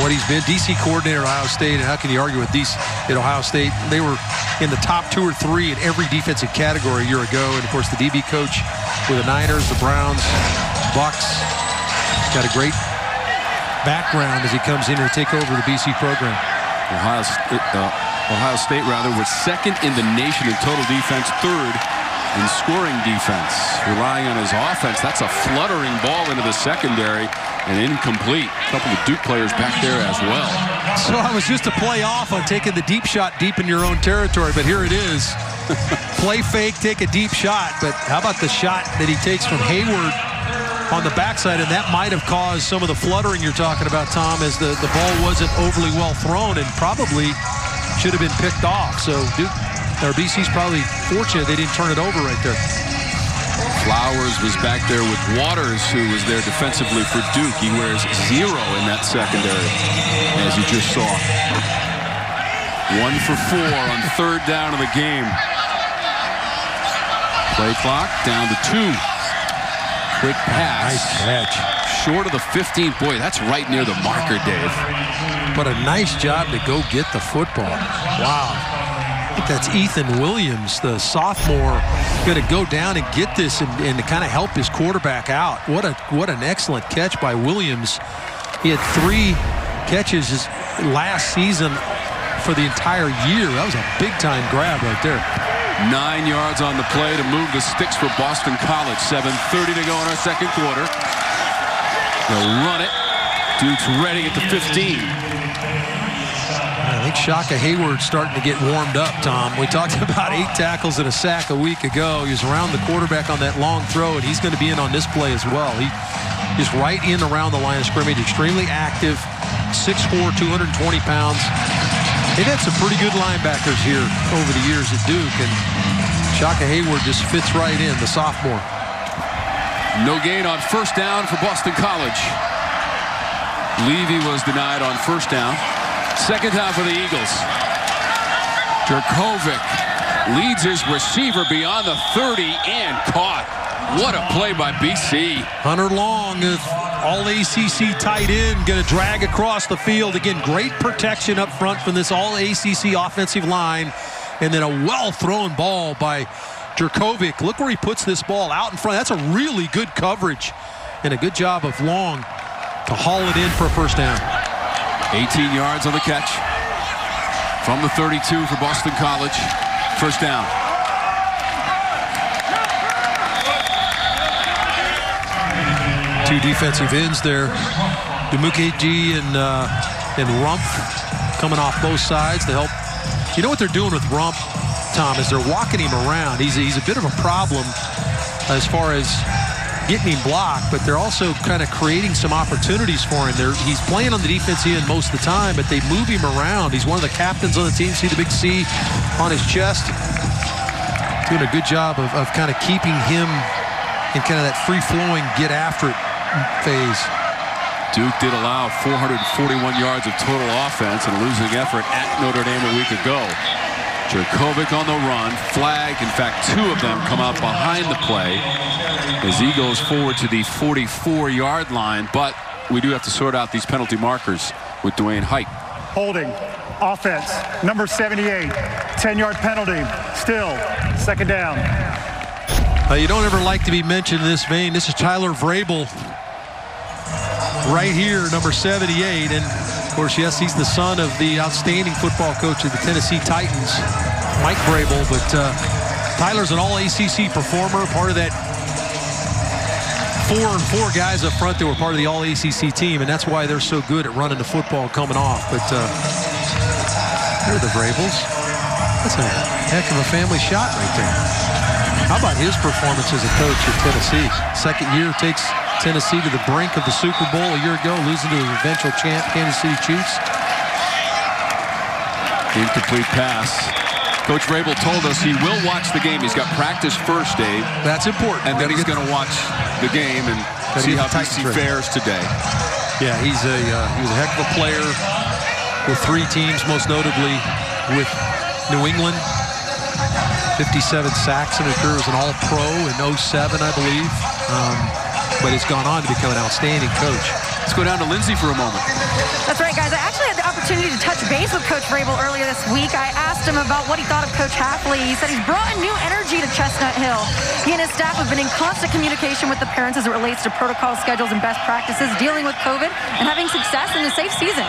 what he's been. DC coordinator at Ohio State, and how can you argue with these at Ohio State? They were in the top 2 or 3 in every defensive category a year ago. And, of course, the DB coach with the Niners, the Browns, Bucks. Got a great background as he comes in here to take over the BC program. Ohio State was 2nd in the nation in total defense, 3rd in scoring defense. Relying on his offense, that's a fluttering ball into the secondary and incomplete. A couple of Duke players back there as well. So I was just a play off on taking the deep shot deep in your own territory, but here it is. Play fake, take a deep shot, but how about the shot that he takes from Hayward on the backside, and that might have caused some of the fluttering you're talking about, Tom, as the ball wasn't overly well thrown and probably should have been picked off. So Duke, or BC's probably fortunate they didn't turn it over right there. Flowers was back there with Waters, who was there defensively for Duke. He wears 0 in that secondary, as you just saw. 1 for 4 on 3rd down of the game. Play clock down to 2. Quick pass. Nice catch. Short of the 15. Boy, that's right near the marker, Dave. But a nice job to go get the football. Wow. I think that's Ethan Williams, the sophomore, going to go down and get this and to kind of help his quarterback out. What an excellent catch by Williams. He had 3 catches last season for the entire year. That was a big-time grab right there. 9 yards on the play to move the sticks for Boston College. 7:30 to go in our second quarter. They'll run it. Duke's ready at the 15. I think Shaka Hayward's starting to get warmed up, Tom. We talked about 8 tackles and a sack a week ago. He was around the quarterback on that long throw, and he's going to be in on this play as well. He's right in around the line of scrimmage, extremely active, 6'4", 220 pounds. They've had some pretty good linebackers here over the years at Duke, and Shaka Hayward just fits right in, the sophomore. No gain on 1st down for Boston College. Levy was denied on 1st down. 2nd down for the Eagles. Jurkovec leads his receiver beyond the 30 and caught. What a play by BC. Hunter Long, all-ACC tight end, going to drag across the field. Again, great protection up front from this all-ACC offensive line. And then a well-thrown ball by Jurkovec. Look where he puts this ball out in front. That's a really good coverage. And a good job of Long to haul it in for a 1st down. 18 yards on the catch. From the 32 for Boston College. 1st down. Two defensive ends there. Dumukeji and Rumpf coming off both sides to help. You know what they're doing with Rumpf, Tom, is they're walking him around. He's a bit of a problem as far as getting him blocked, but they're also kind of creating some opportunities for him. He's playing on the defensive end most of the time, but they move him around. He's one of the captains on the team. See the big C on his chest? Doing a good job of kind of keeping him in kind of that free-flowing, get-after-it phase. Duke did allow 441 yards of total offense in a losing effort at Notre Dame a week ago. Jurkovec on the run, flag. In fact, 2 of them come out behind the play as he goes forward to the 44-yard line. But we do have to sort out these penalty markers with Dwayne Height. Holding. Offense. Number 78. 10-yard penalty. Still. Second down. You don't ever like to be mentioned in this vein. This is Tyler Vrabel right here, number 78. And, of course, yes, he's the son of the outstanding football coach of the Tennessee Titans, Mike Vrabel. But Tyler's an all-ACC performer, part of that 4 guys up front that were part of the all-ACC team, and that's why they're so good at running the football coming off. But here are the Vrabels. That's a heck of a family shot right there. How about his performance as a coach at Tennessee? Second year takes Tennessee to the brink of the Super Bowl a year ago, losing to the eventual champ Kansas City Chiefs. Incomplete pass. Coach Vrabel told us he will watch the game. He's got practice first, Dave. That's important. And then he's going to watch the game and see how BC fares today. Yeah, he was a heck of a player with 3 teams, most notably with New England. 57 sacks in a career as an All-Pro in 07, I believe. But he's gone on to become an outstanding coach. Let's go down to Lindsay for a moment. That's right, guys. I actually had the opportunity to touch base with Coach Vrabel earlier this week. I asked him about what he thought of Coach Hafley. He said he's brought a new energy to Chestnut Hill. He and his staff have been in constant communication with the parents as it relates to protocol schedules and best practices, dealing with COVID, and having success in a safe season.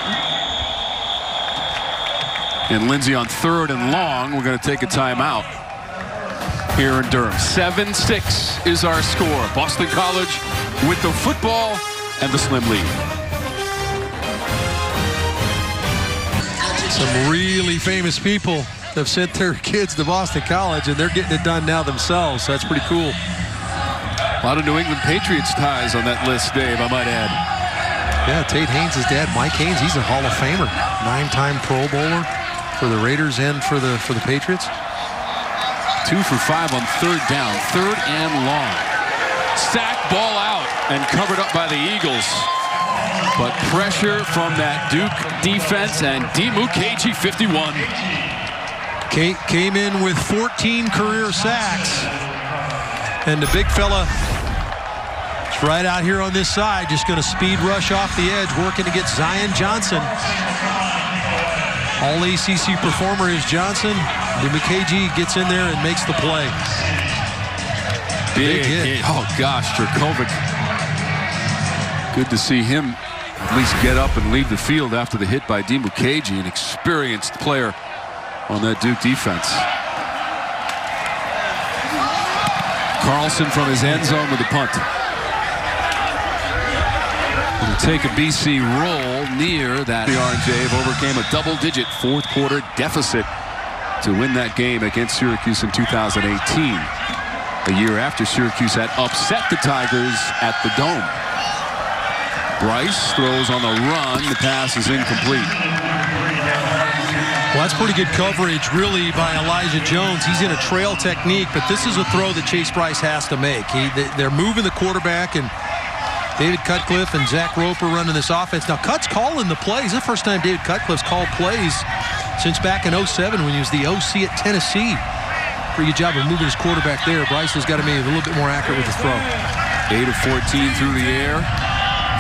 And Lindsay on 3rd and long. We're going to take a timeout here in Durham. 7-6 is our score. Boston College with the football and the slim lead. Some really famous people have sent their kids to Boston College, and they're getting it done now themselves. So that's pretty cool. A lot of New England Patriots ties on that list, Dave, I might add. Yeah, Tate Haynes' dad, Mike Haynes, he's a Hall of Famer. 9-time Pro Bowler for the Raiders and for the Patriots. 2 for 5 on 3rd down. 3rd and long. Sack, ball out, and covered up by the Eagles. But pressure from that Duke defense, and Dimukeji, 51. Came in with 14 career sacks. And the big fella is right out here on this side, just going to speed rush off the edge, working to get Zion Johnson. All ACC performer is Johnson. Dimukeji gets in there and makes the play. Big hit. Oh, gosh, Jurkovec. Good to see him at least get up and leave the field after the hit by Dimukeji, an experienced player on that Duke defense. Carlson from his end zone with the punt. It'll take a BC roll near that. The Orange Ave overcame a double-digit 4th quarter deficit to win that game against Syracuse in 2018. A year after Syracuse had upset the Tigers at the Dome. Bryce throws on the run. The pass is incomplete. Well, that's pretty good coverage, really, by Elijah Jones. He's in a trail technique, but this is a throw that Chase Bryce has to make. They're moving the quarterback, and David Cutcliffe and Zach Roper running this offense. Now, Cut's calling the plays. This is the first time David Cutcliffe's called plays since back in 07 when he was the OC at Tennessee. Pretty good job of moving his quarterback there. Bryce has got to be a little bit more accurate with the throw. 8 of 14 through the air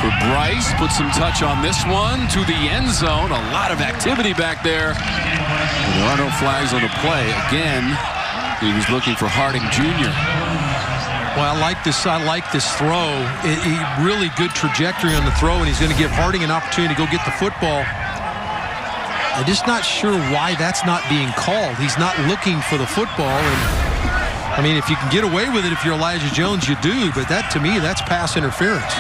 for Bryce. Put some touch on this one to the end zone. A lot of activity back there. There are no flags on the play. Again, he was looking for Harding Jr. Well, I like this throw. Really good trajectory on the throw, and he's going to give Harding an opportunity to go get the football. I'm just not sure why that's not being called. He's not looking for the football. And I mean, if you can get away with it, if you're Elijah Jones, you do. But that, to me, that's pass interference.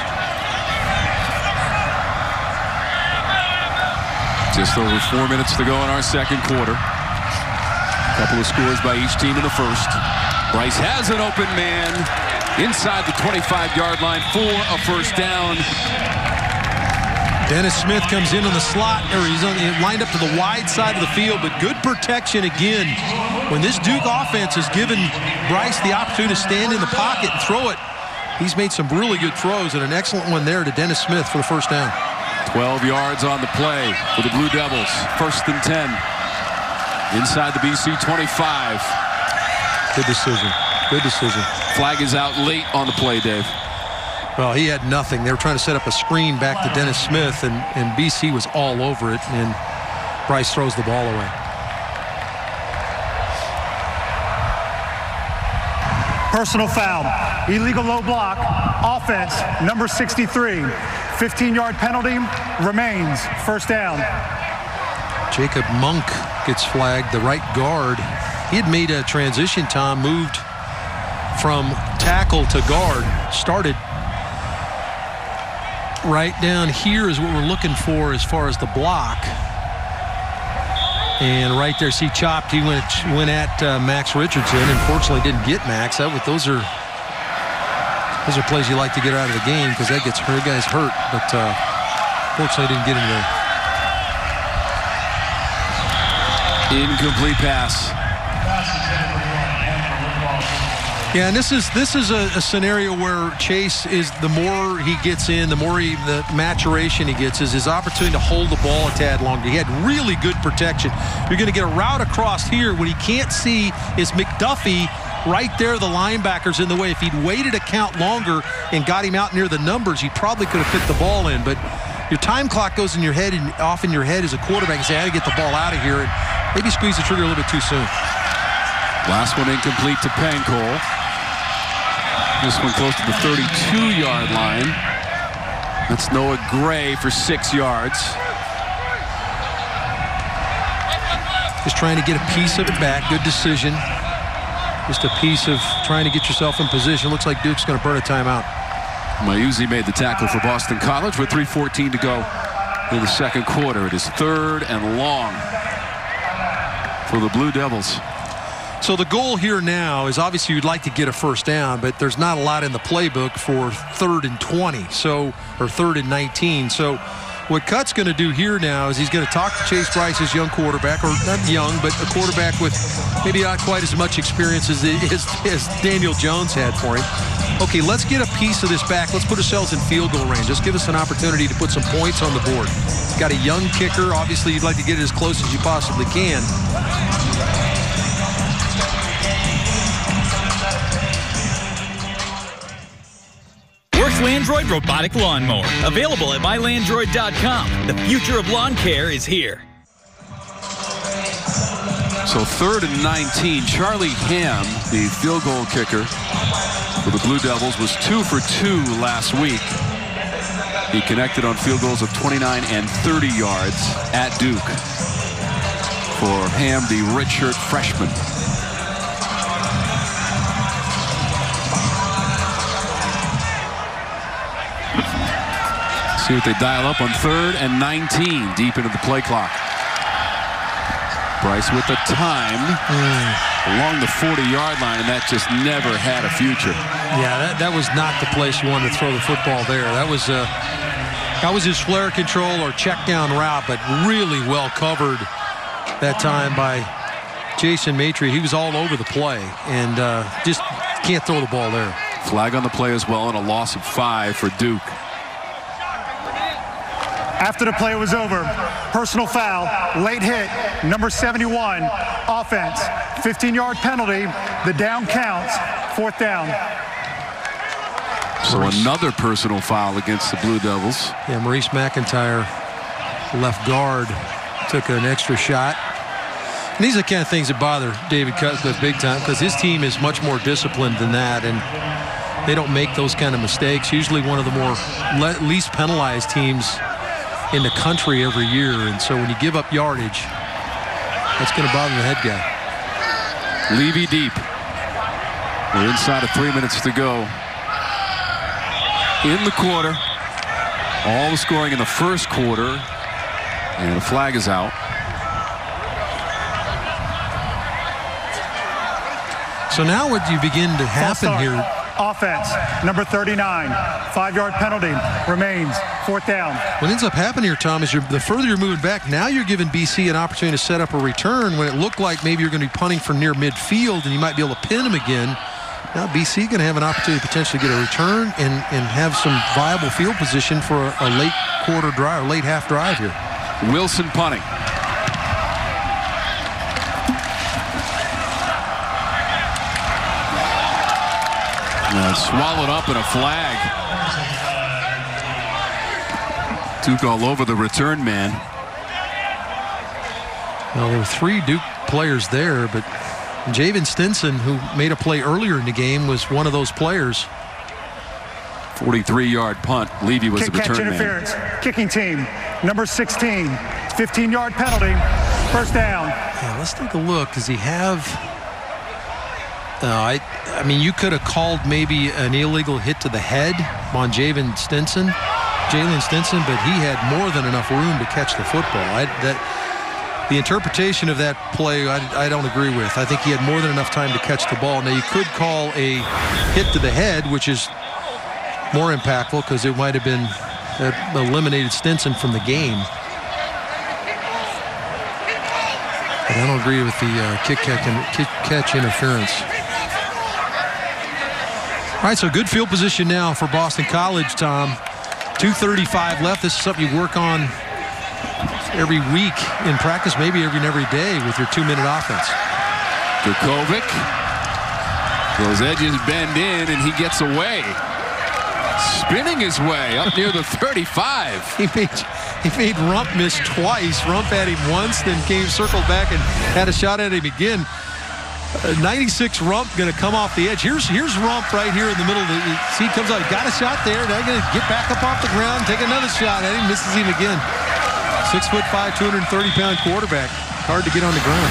Just over 4 minutes to go in our 2nd quarter. A couple of scores by each team in the 1st. Bryce has an open man inside the 25-yard line for a 1st down. Dennis Smith comes in on the slot, or he's lined up to the wide side of the field, but good protection again. When this Duke offense has given Bryce the opportunity to stand in the pocket and throw it, he's made some really good throws, and an excellent one there to Dennis Smith for the first down. 12 yards on the play for the Blue Devils. 1st and 10. Inside the BC 25. Good decision. Good decision. Flag is out late on the play, Dave. Well, he had nothing. They were trying to set up a screen back to Dennis Smith, and BC was all over it, and Bryce throws the ball away. Personal foul. Illegal low block. Offense, number 63. 15-yard penalty. Remains. First down. Jacob Monk gets flagged, the right guard. He had made a transition, Tom, moved from tackle to guard. Started right down here is what we're looking for as far as the block. And right there, see, chopped. He went at Max Richardson. Unfortunately, didn't get Max. Those are plays you like to get out of the game because that gets her guy's hurt. But fortunately, didn't get him there. Incomplete pass. Yeah, and this is a scenario where Chase is, the more he gets in, the maturation he gets is his opportunity to hold the ball a tad longer. He had really good protection. You're going to get a route across here. What he can't see is McDuffie right there. The linebacker's in the way. If he'd waited a count longer and got him out near the numbers, he probably could have fit the ball in. But your time clock goes in your head and off in your head as a quarterback and say, I got to get the ball out of here, and maybe squeeze the trigger a little bit too soon. Last one incomplete to Pancol. This one close to the 32-yard line. That's Noah Gray for 6 yards. Just trying to get a piece of it back. Good decision. Just a piece of trying to get yourself in position. Looks like Duke's going to burn a timeout. Mayuzi made the tackle for Boston College with 3:14 to go in the second quarter. It is 3rd and long for the Blue Devils. So the goal here now is obviously you'd like to get a first down, but there's not a lot in the playbook for 3rd and 20, or 3rd and 19. So what Cut's going to do here now is he's going to talk to Chase Bryce's young quarterback, or not young, but a quarterback with maybe not quite as much experience as Daniel Jones had for him. Okay, let's get a piece of this back. Let's put ourselves in field goal range. Just give us an opportunity to put some points on the board. Got a young kicker. Obviously, you'd like to get it as close as you possibly can. Landroid robotic lawnmower. Available at mylandroid.com. The future of lawn care is here. So 3rd and 19. Charlie Ham, the field goal kicker for the Blue Devils, was 2 for 2 last week. He connected on field goals of 29 and 30 yards at Duke. For Ham, the redshirt freshman. See what they dial up on 3rd and 19, deep into the play clock. Bryce with the time along the 40-yard line, and that just never had a future. Yeah, that was not the place you wanted to throw the football there. That was his flare control or check down route, but really well covered that time by Jason Maitre. He was all over the play and just can't throw the ball there. Flag on the play as well, and a loss of 5 for Duke. After the play was over, personal foul, late hit, number 71, offense, 15-yard penalty. The down counts, 4th down. So another personal foul against the Blue Devils. Yeah, Maurice McIntyre, left guard, took an extra shot. And these are the kind of things that bother David Cutcliffe big time because his team is much more disciplined than that, and they don't make those kind of mistakes. Usually one of the more least penalized teams in the country every year, and so when you give up yardage, that's going to bother the head guy. Levy deep. We're inside of 3 minutes to go in the quarter. All the scoring in the first quarter, and the flag is out. So now what you begin to happen here? Offense, number 39, 5-yard penalty, remains, 4th down. What ends up happening here, Tom, is the further you're moving back, now you're giving BC an opportunity to set up a return when it looked like maybe you're going to be punting from near midfield and you might be able to pin them again. Now BC going to have an opportunity to potentially get a return and have some viable field position for a late quarter drive, or late half drive here. Wilson punting. Swallowed up in a flag. Duke all over the return man. Well, there were 3 Duke players there, but Javen Stinson, who made a play earlier in the game, was one of those players. 43-yard punt. Levy was the return man. Interference. Kicking team, number 16. 15-yard penalty. First down. Yeah, let's take a look. Does he have... I mean, you could have called maybe an illegal hit to the head on Jalen Stinson, but he had more than enough room to catch the football. The interpretation of that play, I don't agree with. I think he had more than enough time to catch the ball. Now, you could call a hit to the head, which is more impactful because it might have been eliminated Stinson from the game. But I don't agree with the kick-catch interference. All right, so good field position now for Boston College, Tom. 2:35 left. This is something you work on every week in practice, maybe every day with your 2-minute offense. Jurkovec. Those edges bend in, and he gets away. Spinning his way up near the 35. He made Rump miss twice. Rump had him once, then circled back and had a shot at him again. 96 Rump going to come off the edge. Here's Rump right here in the middle. See, he comes out. He got a shot there. Now he's going to get back up off the ground, take another shot at him. Misses him again. 6'5", 230-pound quarterback. Hard to get on the ground.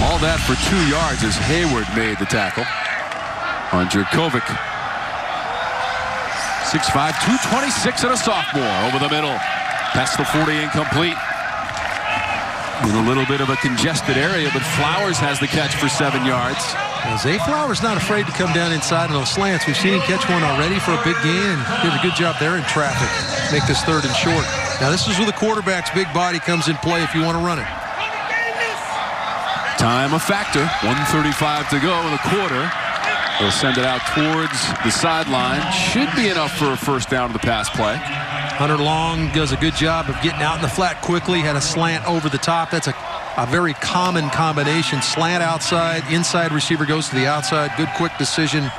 All that for 2 yards as Hayward made the tackle on Jurkovec. 6'5", 226 and a sophomore over the middle. Past the 40, incomplete. In a little bit of a congested area, but Flowers has the catch for 7 yards. Now, Zay Flowers not afraid to come down inside on those slants. We've seen him catch one already for a big gain and did a good job there in traffic. Make this 3rd and short. Now, this is where the quarterback's big body comes in play if you want to run it. Time a factor. 1:35 to go in the quarter. They'll send it out towards the sideline. Should be enough for a first down to the pass play. Hunter Long does a good job of getting out in the flat quickly. Had a slant over the top. That's a very common combination. Slant outside, inside receiver goes to the outside. Good quick decision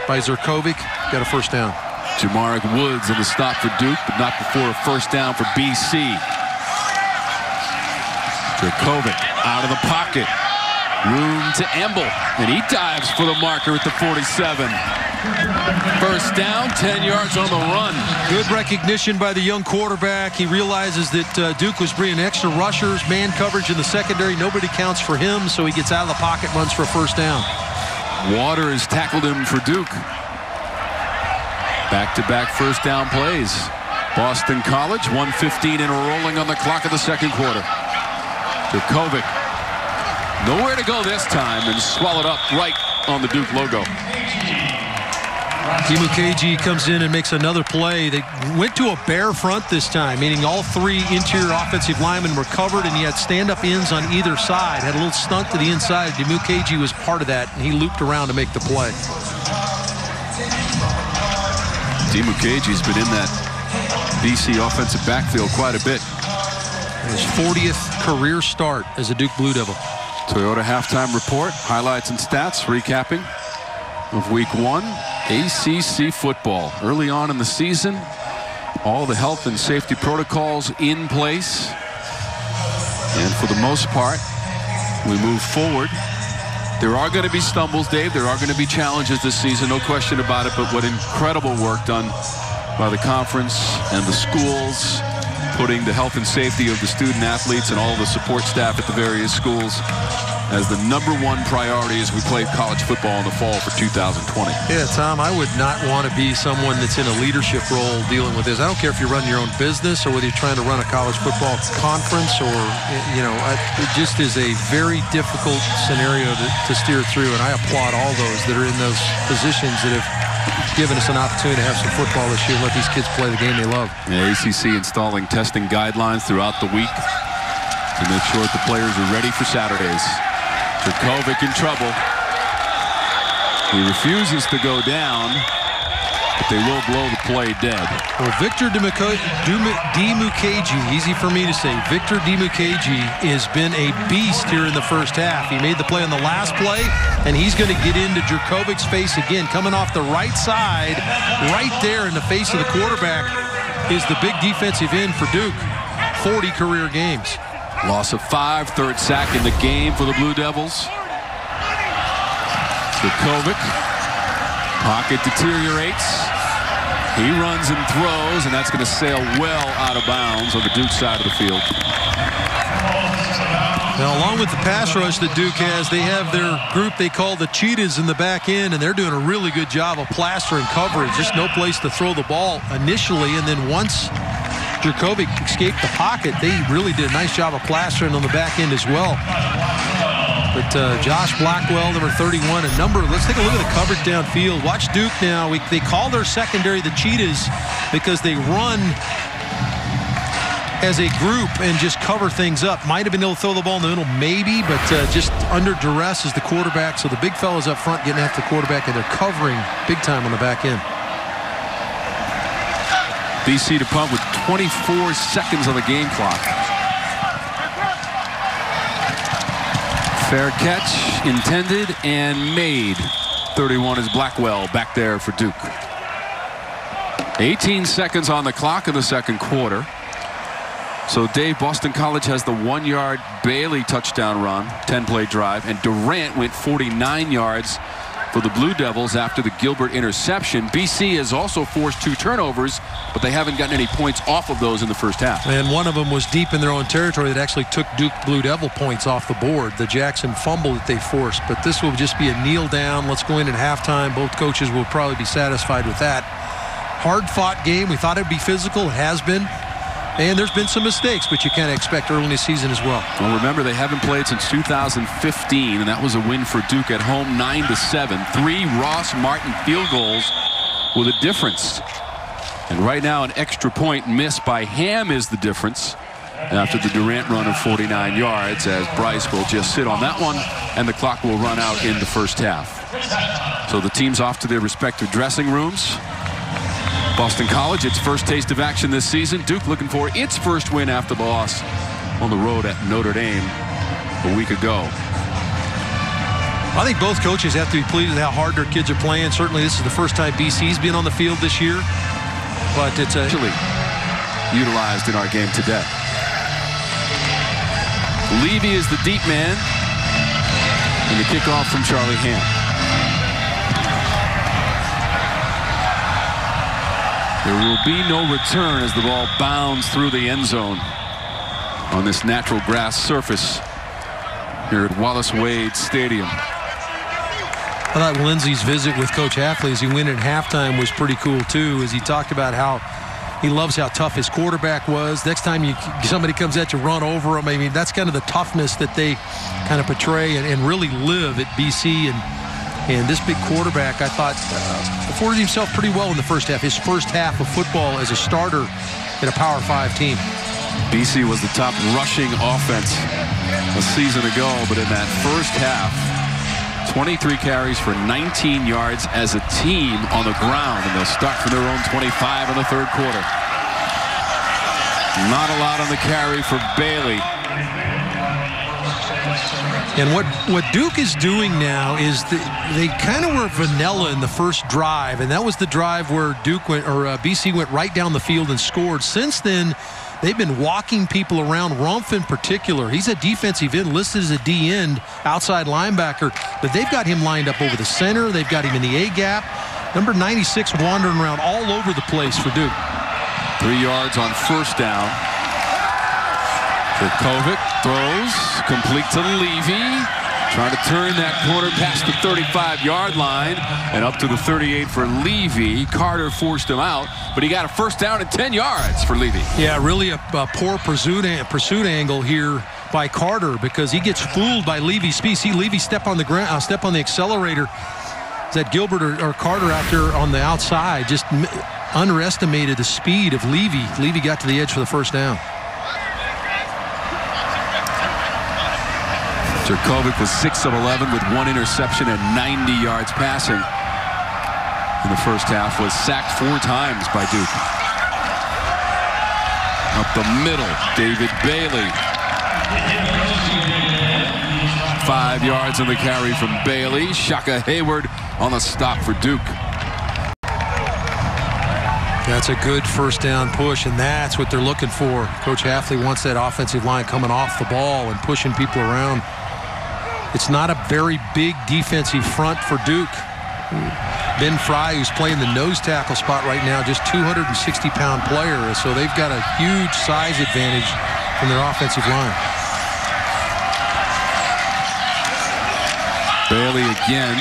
by Jurkovec. Got a first down. Jamaric Woods in the stop for Duke, but not before a first down for BC. Jurkovec out of the pocket. Room to Emble, and he dives for the marker at the 47. First down, 10 yards on the run. Good recognition by the young quarterback. He realizes that Duke was bringing extra rushers, man coverage in the secondary. Nobody counts for him, so he gets out of the pocket, runs for a first down. Waters tackled him for Duke. Back-to-back first down plays. Boston College, 1:15 and rolling on the clock of the second quarter. Jurkovec. Nowhere to go this time and swallowed up right on the Duke logo. Dimukeji comes in and makes another play. They went to a bare front this time, meaning all 3 interior offensive linemen were covered, and he had stand-up ends on either side. Had a little stunt to the inside. Dimukeji was part of that, and he looped around to make the play. Dimukeji's been in that BC offensive backfield quite a bit. His 40th career start as a Duke Blue Devil. Toyota halftime report, highlights and stats, recapping of week 1, ACC football. Early on in the season, all the health and safety protocols in place. And for the most part, we move forward. There are going to be stumbles, Dave. There are going to be challenges this season, no question about it. But what incredible work done by the conference and the schools, putting the health and safety of the student athletes and all the support staff at the various schools as the #1 priority as we play college football in the fall for 2020. Yeah, Tom, I would not want to be someone that's in a leadership role dealing with this. I don't care if you run your own business or whether you're trying to run a college football conference or, you know, it just is a very difficult scenario to steer through, and I applaud all those that are in those positions that have given us an opportunity to have some football this year and let these kids play the game they love. Yeah, ACC installing testing guidelines throughout the week to make sure that the players are ready for Saturdays. Jurkovec in trouble. He refuses to go down, but they will blow the play dead. Well, Victor Dimukeji, easy for me to say, Victor Dimukeji has been a beast here in the first half. He made the play on the last play, and he's going to get into Jurkovec's face again. Coming off the right side, right there in the face of the quarterback is the big defensive end for Duke. 40 career games. Loss of 5, third sack in the game for the Blue Devils. Jurkovec, pocket deteriorates. He runs and throws, and that's going to sail well out of bounds on the Duke side of the field. Now, along with the pass rush that Duke has, they have their group they call the Cheetahs in the back end, and they're doing a really good job of plastering coverage. Just no place to throw the ball initially, and then once Jurkovec escaped the pocket, they really did a nice job of plastering on the back end as well. But Josh Blackwell, number 31, a number. Let's take a look at the coverage downfield. Watch Duke now. They call their secondary the Cheetahs because they run as a group and just cover things up. Might have been able to throw the ball in the middle, maybe, but just under duress is the quarterback. So the big fellas up front getting after the quarterback, and they're covering big time on the back end. BC to punt with 24 seconds on the game clock. Fair catch, intended and made. 31 is Blackwell back there for Duke. 18 seconds on the clock in the second quarter. So Dave, Boston College has the 1-yard Bailey touchdown run, 10-play drive, and Durant went 49 yards for the Blue Devils after the Gilbert interception. BC has also forced 2 turnovers, but they haven't gotten any points off of those in the first half. And one of them was deep in their own territory that actually took Duke Blue Devil points off the board, the Jackson fumble that they forced. But this will just be a kneel down. Let's go in at halftime. Both coaches will probably be satisfied with that. Hard-fought game. We thought it'd be physical. It has been. And there's been some mistakes, but you kind of expect early in the season as well. Well, remember, they haven't played since 2015, and that was a win for Duke at home, 9-7. 3 Ross Martin field goals with a difference. And right now, an extra point missed by Ham is the difference after the Durant run of 49 yards, as Bryce will just sit on that one, and the clock will run out in the first half. So the teams off to their respective dressing rooms. Boston College, its first taste of action this season. Duke looking for its first win after the loss on the road at Notre Dame a week ago. I think both coaches have to be pleased with how hard their kids are playing. Certainly this is the first time BC's been on the field this year, but it's actually utilized in our game today. Levy is the deep man, and the kickoff from Charlie Ham. There will be no return as the ball bounds through the end zone on this natural grass surface here at Wallace Wade Stadium. I thought Lindsey's visit with Coach Hafley as he went at halftime was pretty cool too, as he talked about how he loves how tough his quarterback was. Next time somebody comes at you, run over him. I mean, that's kind of the toughness that they kind of portray and really live at BC. And this big quarterback, I thought, afforded himself pretty well in the first half. His first half of football as a starter in a Power 5 team. BC was the top rushing offense a season ago, but in that first half, 23 carries for 19 yards as a team on the ground, and they'll start from their own 25 in the third quarter. Not a lot on the carry for Bailey. And what Duke is doing now is they kind of were vanilla in the first drive, and that was the drive where BC went right down the field and scored. Since then, they've been walking people around. Rumpf in particular, he's a defensive end, listed as a D end, outside linebacker, but they've got him lined up over the center. They've got him in the A gap. Number 96 wandering around all over the place for Duke. 3 yards on first down. Jurkovec throws, complete to Levy. Trying to turn that corner past the 35-yard line and up to the 38 for Levy. Carter forced him out, but he got a first down and 10 yards for Levy. Yeah, really a poor pursuit angle here by Carter, because he gets fooled by Levy's speed. See Levy step on the ground, step on the accelerator. Is that Gilbert or Carter out there on the outside? Just underestimated the speed of Levy. Levy got to the edge for the first down. Jurkovec was 6 of 11 with 1 interception and 90 yards passing in the first half. Was sacked 4 times by Duke. Up the middle, David Bailey. 5 yards on the carry from Bailey. Shaka Hayward on the stop for Duke. That's a good first down push, and that's what they're looking for. Coach Hafley wants that offensive line coming off the ball and pushing people around. It's not a very big defensive front for Duke. Ben Fry, who's playing the nose tackle spot right now, just 260-pound player, so they've got a huge size advantage from their offensive line. Bailey again.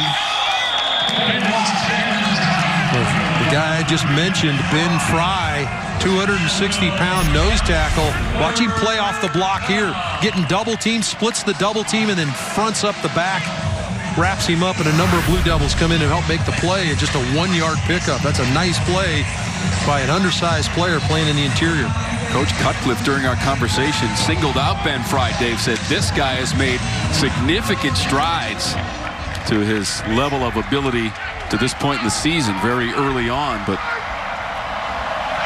The guy I just mentioned, Ben Fry, 260-pound nose tackle. Watch him play off the block here. Getting double teamed, splits the double team, and then fronts up the back. Wraps him up, and a number of Blue Devils come in and help make the play. And just a 1-yard pickup. That's a nice play by an undersized player playing in the interior. Coach Cutcliffe, during our conversation, singled out Ben Fry. Dave said this guy has made significant strides to his level of ability to this point in the season, very early on. But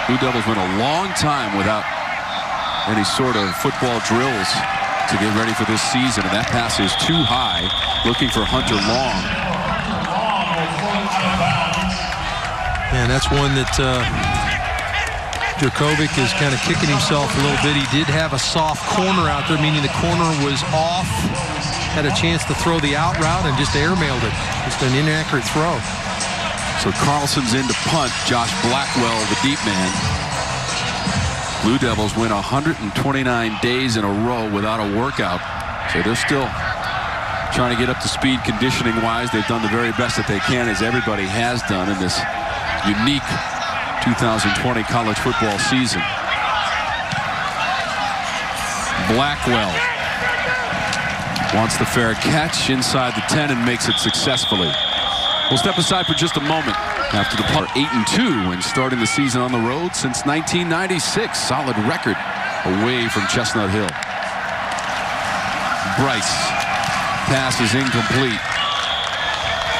Blue Devils went a long time without any sort of football drills to get ready for this season, and that pass is too high, looking for Hunter Long. And that's one that Jurkovec is kind of kicking himself a little bit. He did have a soft corner out there, meaning the corner was off, had a chance to throw the out route and just airmailed it. Just an inaccurate throw. So Carlson's in to punt. Josh Blackwell, the deep man. Blue Devils win 129 days in a row without a workout. So they're still trying to get up to speed conditioning-wise. They've done the very best that they can, as everybody has done in this unique 2020 college football season. Blackwell wants the fair catch inside the 10 and makes it successfully. We'll step aside for just a moment after the part 8-2 and starting the season on the road since 1996. Solid record away from Chestnut Hill. Bryce. Pass is incomplete.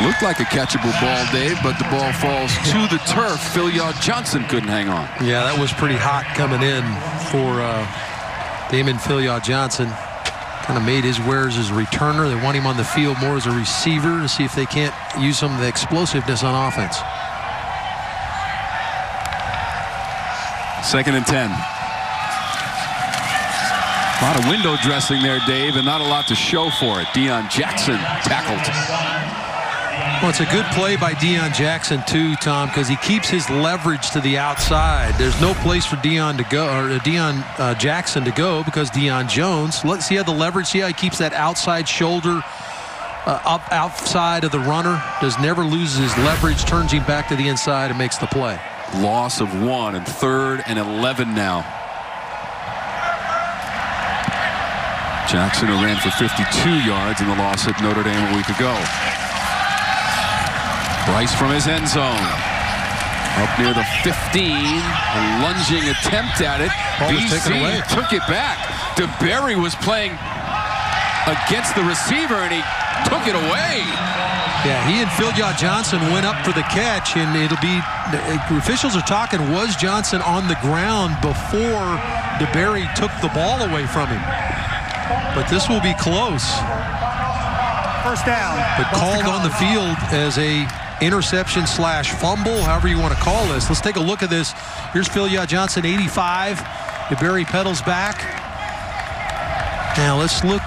Looked like a catchable ball, Dave, but the ball falls to the turf. Phil Johnson couldn't hang on. Yeah, that was pretty hot coming in for Damon Phil Johnson. Kind of made his wares as a returner. They want him on the field more as a receiver to see if they can't use some of the explosiveness on offense. 2nd and 10. A lot of window dressing there, Dave, and not a lot to show for it. Deion Jackson tackled. Well, it's a good play by Deion Jackson too, Tom, because he keeps his leverage to the outside. There's no place for Deion to go, or Deion Jackson to go, because Deion Jones. Let's see how the leverage. See how he keeps that outside shoulder up outside of the runner. Never loses his leverage. Turns him back to the inside and makes the play. Loss of 1 and 3rd and 11 now. Jackson, who ran for 52 yards in the loss at Notre Dame a week ago. Bryce from his end zone. Up near the 15. A lunging attempt at it. BC took it back. DeBerry was playing against the receiver, and he took it away. Yeah, he and Phil Johnson went up for the catch, and it'll be, officials are talking, was Johnson on the ground before DeBerry took the ball away from him? But this will be close. First down. But called on the field as a interception / fumble, however you want to call this. Let's take a look at this. Here's Phil Johnson, 85. DeBerry pedals back. Now let's look.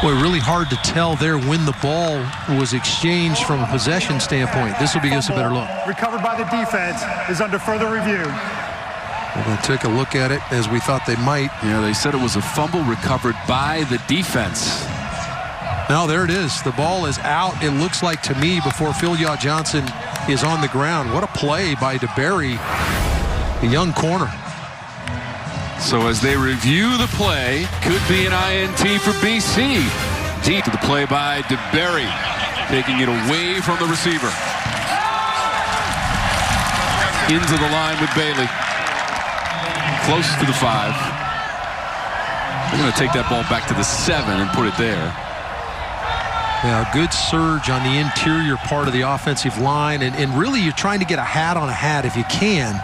Boy, really hard to tell there when the ball was exchanged from a possession standpoint. This will give us a better look. Recovered by the defense is under further review. We're going to take a look at it as we thought they might. Yeah, they said it was a fumble recovered by the defense. Now there it is. The ball is out, it looks like to me, before Phil Johnson is on the ground. What a play by DeBerry, the young corner. So as they review the play, could be an INT for BC. Deep to the play by DeBerry, taking it away from the receiver. Into the line with Bailey. Close to the 5. They're going to take that ball back to the 7 and put it there. Yeah, good surge on the interior part of the offensive line, and really you're trying to get a hat on a hat if you can.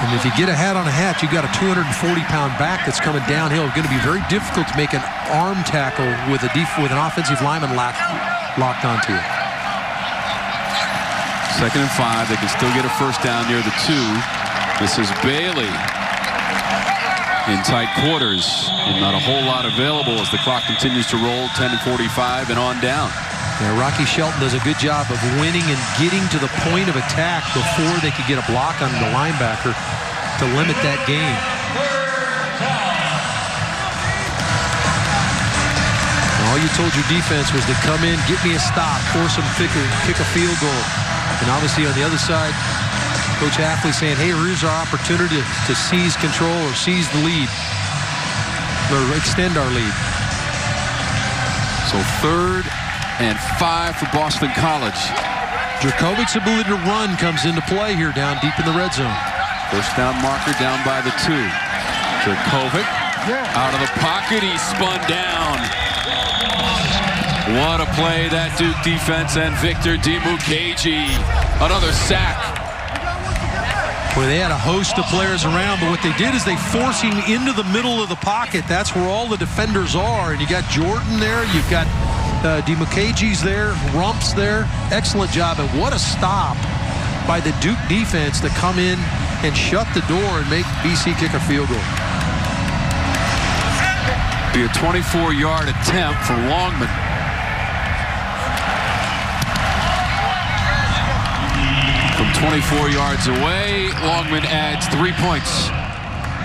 And if you get a hat on a hat, you've got a 240-pound back that's coming downhill. It's going to be very difficult to make an arm tackle with an offensive lineman locked onto you. 2nd and 5. They can still get a first down near the 2. This is Bailey in tight quarters, and not a whole lot available as the clock continues to roll. 10:45 and on down. Yeah, Rocky Shelton does a good job of winning and getting to the point of attack before they could get a block on the linebacker to limit that game. All you told your defense was to come in, get me a stop, force them to kick a field goal. And obviously on the other side, Coach Hafley saying, hey, here's our opportunity to seize control or seize the lead or extend our lead. So 3rd and 5 for Boston College. Jurkovec's ability to run comes into play here down deep in the red zone. First down marker down by the 2. Jurkovec out of the pocket. He spun down. What a play, that Duke defense, and Victor Dimukeji. Another sack. Boy, they had a host of players around, but what they did is they forced him into the middle of the pocket. That's where all the defenders are. And you got Jordan there. You've got Dimukeji's there. Rump's there. Excellent job. And what a stop by the Duke defense to come in and shut the door and make BC kick a field goal. Be a 24-yard attempt for Longman. From 24 yards away, Longman adds 3 points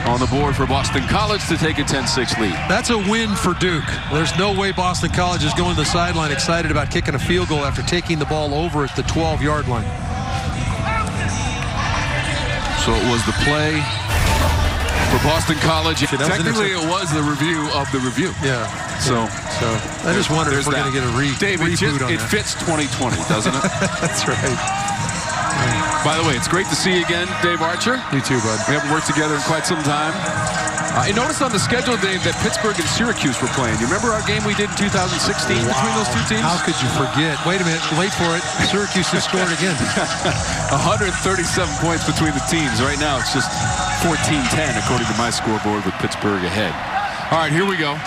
on the board for Boston College to take a 10-6 lead. That's a win for Duke. There's no way Boston College is going to the sideline excited about kicking a field goal after taking the ball over at the 12-yard line. So it was the play for Boston College. Technically, it was the review of the review. Yeah. So I just wonder if we're going to get a reboot on it that. fits 2020, doesn't it? That's right. By the way, it's great to see you again, Dave Archer. You too, bud. We haven't worked together in quite some time. I noticed on the schedule, Dave, that Pittsburgh and Syracuse were playing. You remember our game we did in 2016 between those two teams? How could you forget? Wait a minute. Wait for it. Syracuse has scored again. 137 points between the teams. Right now, it's just 14-10, according to my scoreboard, with Pittsburgh ahead. All right, here we go.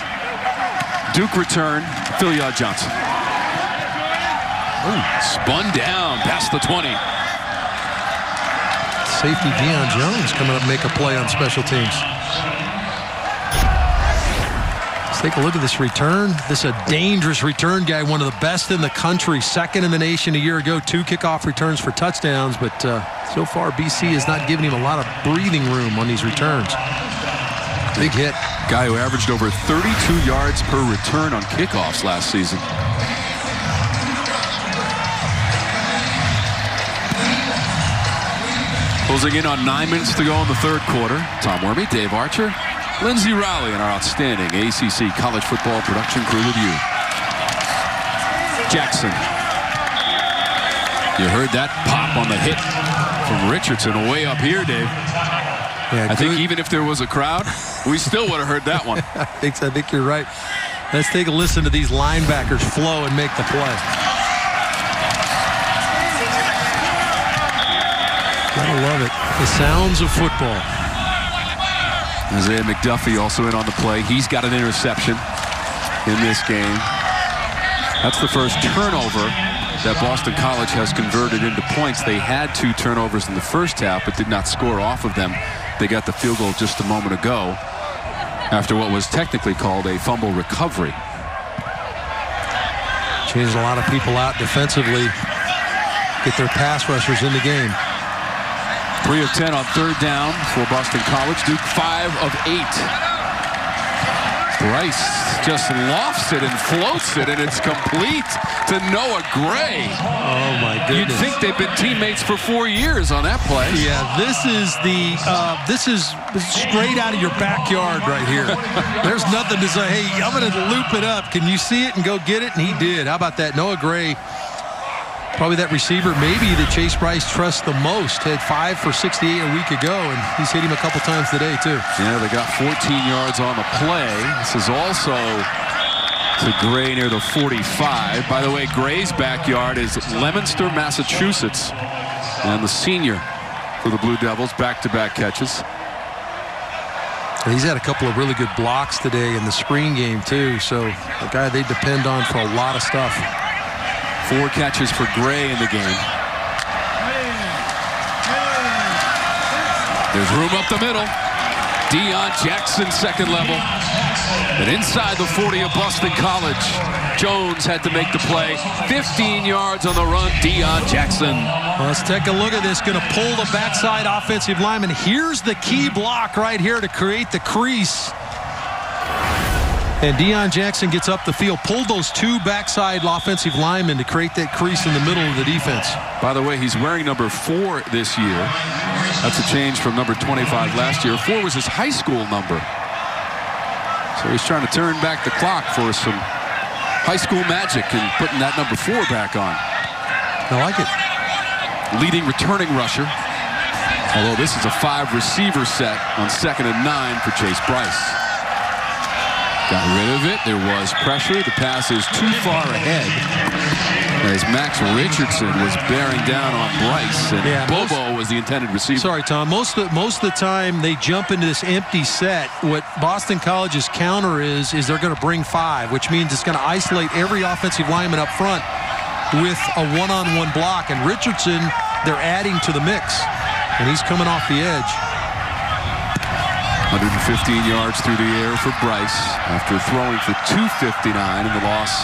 Duke return, Phil Johnson. Ooh, spun down past the 20. Safety Deion Jones coming up and make a play on special teams. Let's take a look at this return. This is a dangerous return guy, one of the best in the country, 2nd in the nation a year ago, 2 kickoff returns for touchdowns, but so far BC has not given him a lot of breathing room on these returns. Big hit. Guy who averaged over 32 yards per return on kickoffs last season. Closing in on 9 minutes to go in the 3rd quarter. Tom Wormy, Dave Archer, Lindsey Rowley, and our outstanding ACC college football production crew with you. Jackson. You heard that pop on the hit from Richardson way up here, Dave. Yeah, I think even if there was a crowd, we still would have heard that one. I think you're right. Let's take a listen to these linebackers flow and make the play. I love it. The sounds of football. Isaiah McDuffie also in on the play. He's got an interception in this game. That's the first turnover that Boston College has converted into points. They had 2 turnovers in the first half, but did not score off of them. They got the field goal just a moment ago after what was technically called a fumble recovery. Changed a lot of people out defensively. Get their pass rushers in the game. 3 of 10 on 3rd down for Boston College. Duke 5 of 8. Bryce just lofts it and floats it, and it's complete to Noah Gray. Oh my goodness! You'd think they've been teammates for 4 years on that play. Yeah, this is straight out of your backyard right here. There's nothing to say. Hey, I'm going to loop it up. Can you see it and go get it? And he did. How about that? Noah Gray probably that receiver maybe that Chase Bryce trusts the most. Had 5 for 68 a week ago, and he's hit him a couple times today, too. Yeah, they got 14 yards on the play. This is also to Gray near the 45. By the way, Gray's backyard is Leominster, Massachusetts. And the senior for the Blue Devils, back-to-back catches. He's had a couple of really good blocks today in the screen game, too. So a guy they depend on for a lot of stuff. 4 catches for Gray in the game. There's room up the middle. Deion Jackson, second level. And inside the 40 of Boston College, Jones had to make the play. 15 yards on the run, Deion Jackson. Well, let's take a look at this. Going to pull the backside offensive lineman. Here's the key block right here to create the crease. And Deion Jackson gets up the field, pulled those 2 backside offensive linemen to create that crease in the middle of the defense. By the way, he's wearing number 4 this year. That's a change from number 25 last year. 4 was his high school number. So he's trying to turn back the clock for some high school magic and putting that number 4 back on. I like it. Leading returning rusher. Although this is a 5 receiver set on 2nd and 9 for Chase Bryce. Got rid of it. There was pressure. The pass is too far ahead as Max Richardson was bearing down on Bryce, and Bobo was the intended receiver. Sorry, Tom. Most of the time they jump into this empty set. What Boston College's counter is they're going to bring 5, which means it's going to isolate every offensive lineman up front with a one-on-one block. And Richardson, they're adding to the mix, and he's coming off the edge. 115 yards through the air for Bryce after throwing for 259 in the loss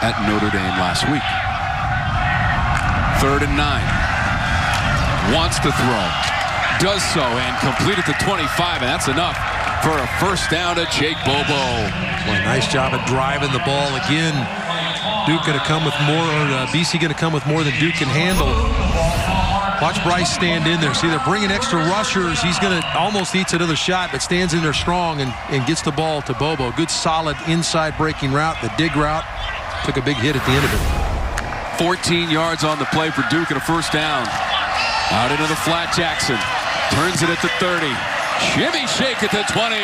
at Notre Dame last week. 3rd and 9. Wants to throw. Does so and completed the 25, and that's enough for a first down to Jake Bobo. Well, nice job of driving the ball again. Duke going to come with more, or BC going to come with more than Duke can handle. Watch Bryce stand in there. See, they're bringing extra rushers. He's going to almost eats another shot, but stands in there strong and gets the ball to Bobo. Good, solid inside breaking route. The dig route took a big hit at the end of it. 14 yards on the play for Duke and a first down. Out into the flat, Jackson. Turns it at the 30. Shimmy shake at the 20.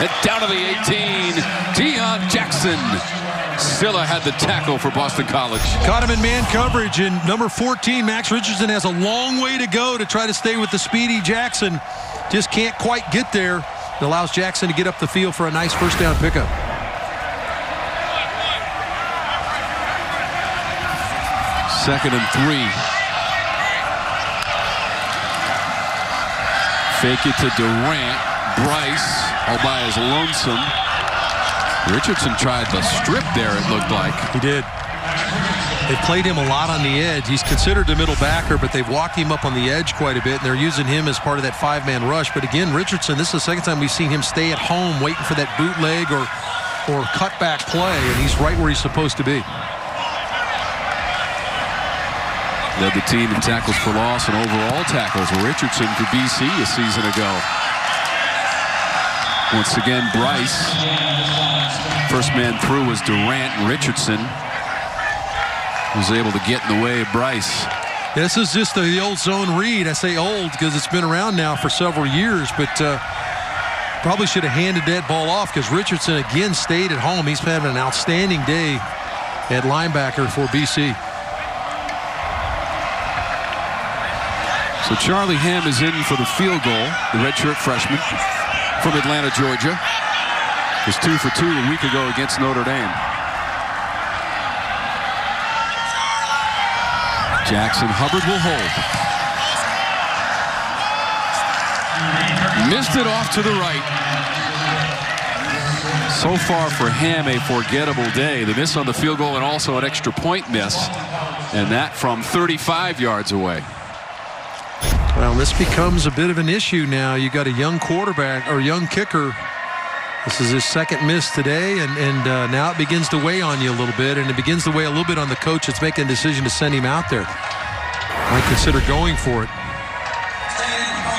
And down to the 18. Deion Jackson. Silla had the tackle for Boston College. Caught him in man coverage, and number 14, Max Richardson, has a long way to go to try to stay with the speedy Jackson. Just can't quite get there. It allows Jackson to get up the field for a nice first down pickup. Second and 3. Fake it to Durant. Bryce all by his lonesome. Richardson tried the strip there, it looked like. He did. They've played him a lot on the edge. He's considered the middle backer, but they've walked him up on the edge quite a bit, and they're using him as part of that 5-man rush. But again, Richardson, this is the second time we've seen him stay at home waiting for that bootleg or cutback play, and he's right where he's supposed to be. Led the team in tackles for loss and overall tackles. Richardson for BC a season ago. Once again, Bryce. First man through was Durant, and Richardson was able to get in the way of Bryce. This is just the old zone read. I say old because it's been around now for several years, but probably should have handed that ball off because Richardson again stayed at home. He's having an outstanding day at linebacker for BC. So Charlie Hamm is in for the field goal, the redshirt freshman from Atlanta, Georgia. Was 2 for 2 a week ago against Notre Dame. Jackson Hubbard will hold. Missed it off to the right. So far for Hamm, a forgettable day. The miss on the field goal and also an extra point miss. And that from 35 yards away. Well, this becomes a bit of an issue now. You got a young quarterback or young kicker. This is his second miss today, and now it begins to weigh on you a little bit, and it begins to weigh a little bit on the coach that's making a decision to send him out there. Might consider going for it.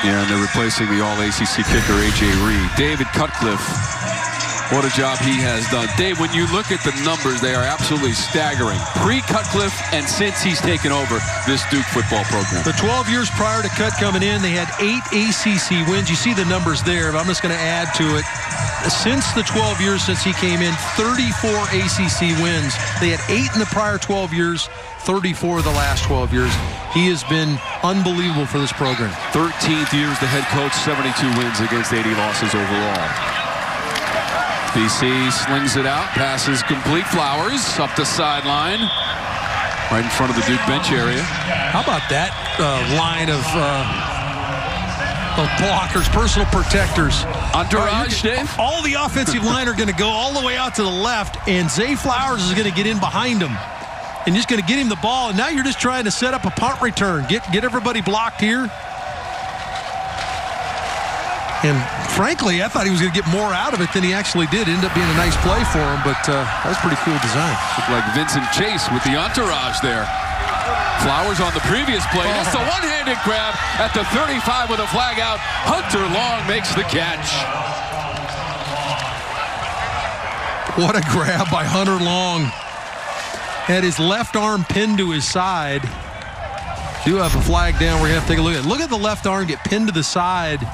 Yeah, and they're replacing the All-ACC kicker, A.J. Reed. David Cutcliffe What a job he has done. Dave, when you look at the numbers, they are absolutely staggering. Pre-Cutcliffe and since he's taken over this Duke football program. The 12 years prior to Cut coming in, they had 8 ACC wins. You see the numbers there, but I'm just going to add to it. Since the 12 years since he came in, 34 ACC wins. They had 8 in the prior 12 years, 34 of the last 12 years. He has been unbelievable for this program. 13th year as the head coach, 72 wins against 80 losses overall. BC slings it out, passes complete. Flowers up the sideline, right in front of the Duke bench area. How about that line of blockers, personal protectors? Entourage, Dave? All the offensive line are going to go all the way out to the left, and Zay Flowers is going to get in behind him and just going to get him the ball. And now you're just trying to set up a punt return. Get everybody blocked here. And frankly, I thought he was going to get more out of it than he actually did. It ended up being a nice play for him, but that was pretty cool design. Looked like Vincent Chase with the entourage there. Flowers on the previous play. That's a one-handed grab at the 35 with a flag out. Hunter Long makes the catch. What a grab by Hunter Long. Had his left arm pinned to his side. Do have a flag down where you have to take a look at it. Look at the left arm get pinned to the side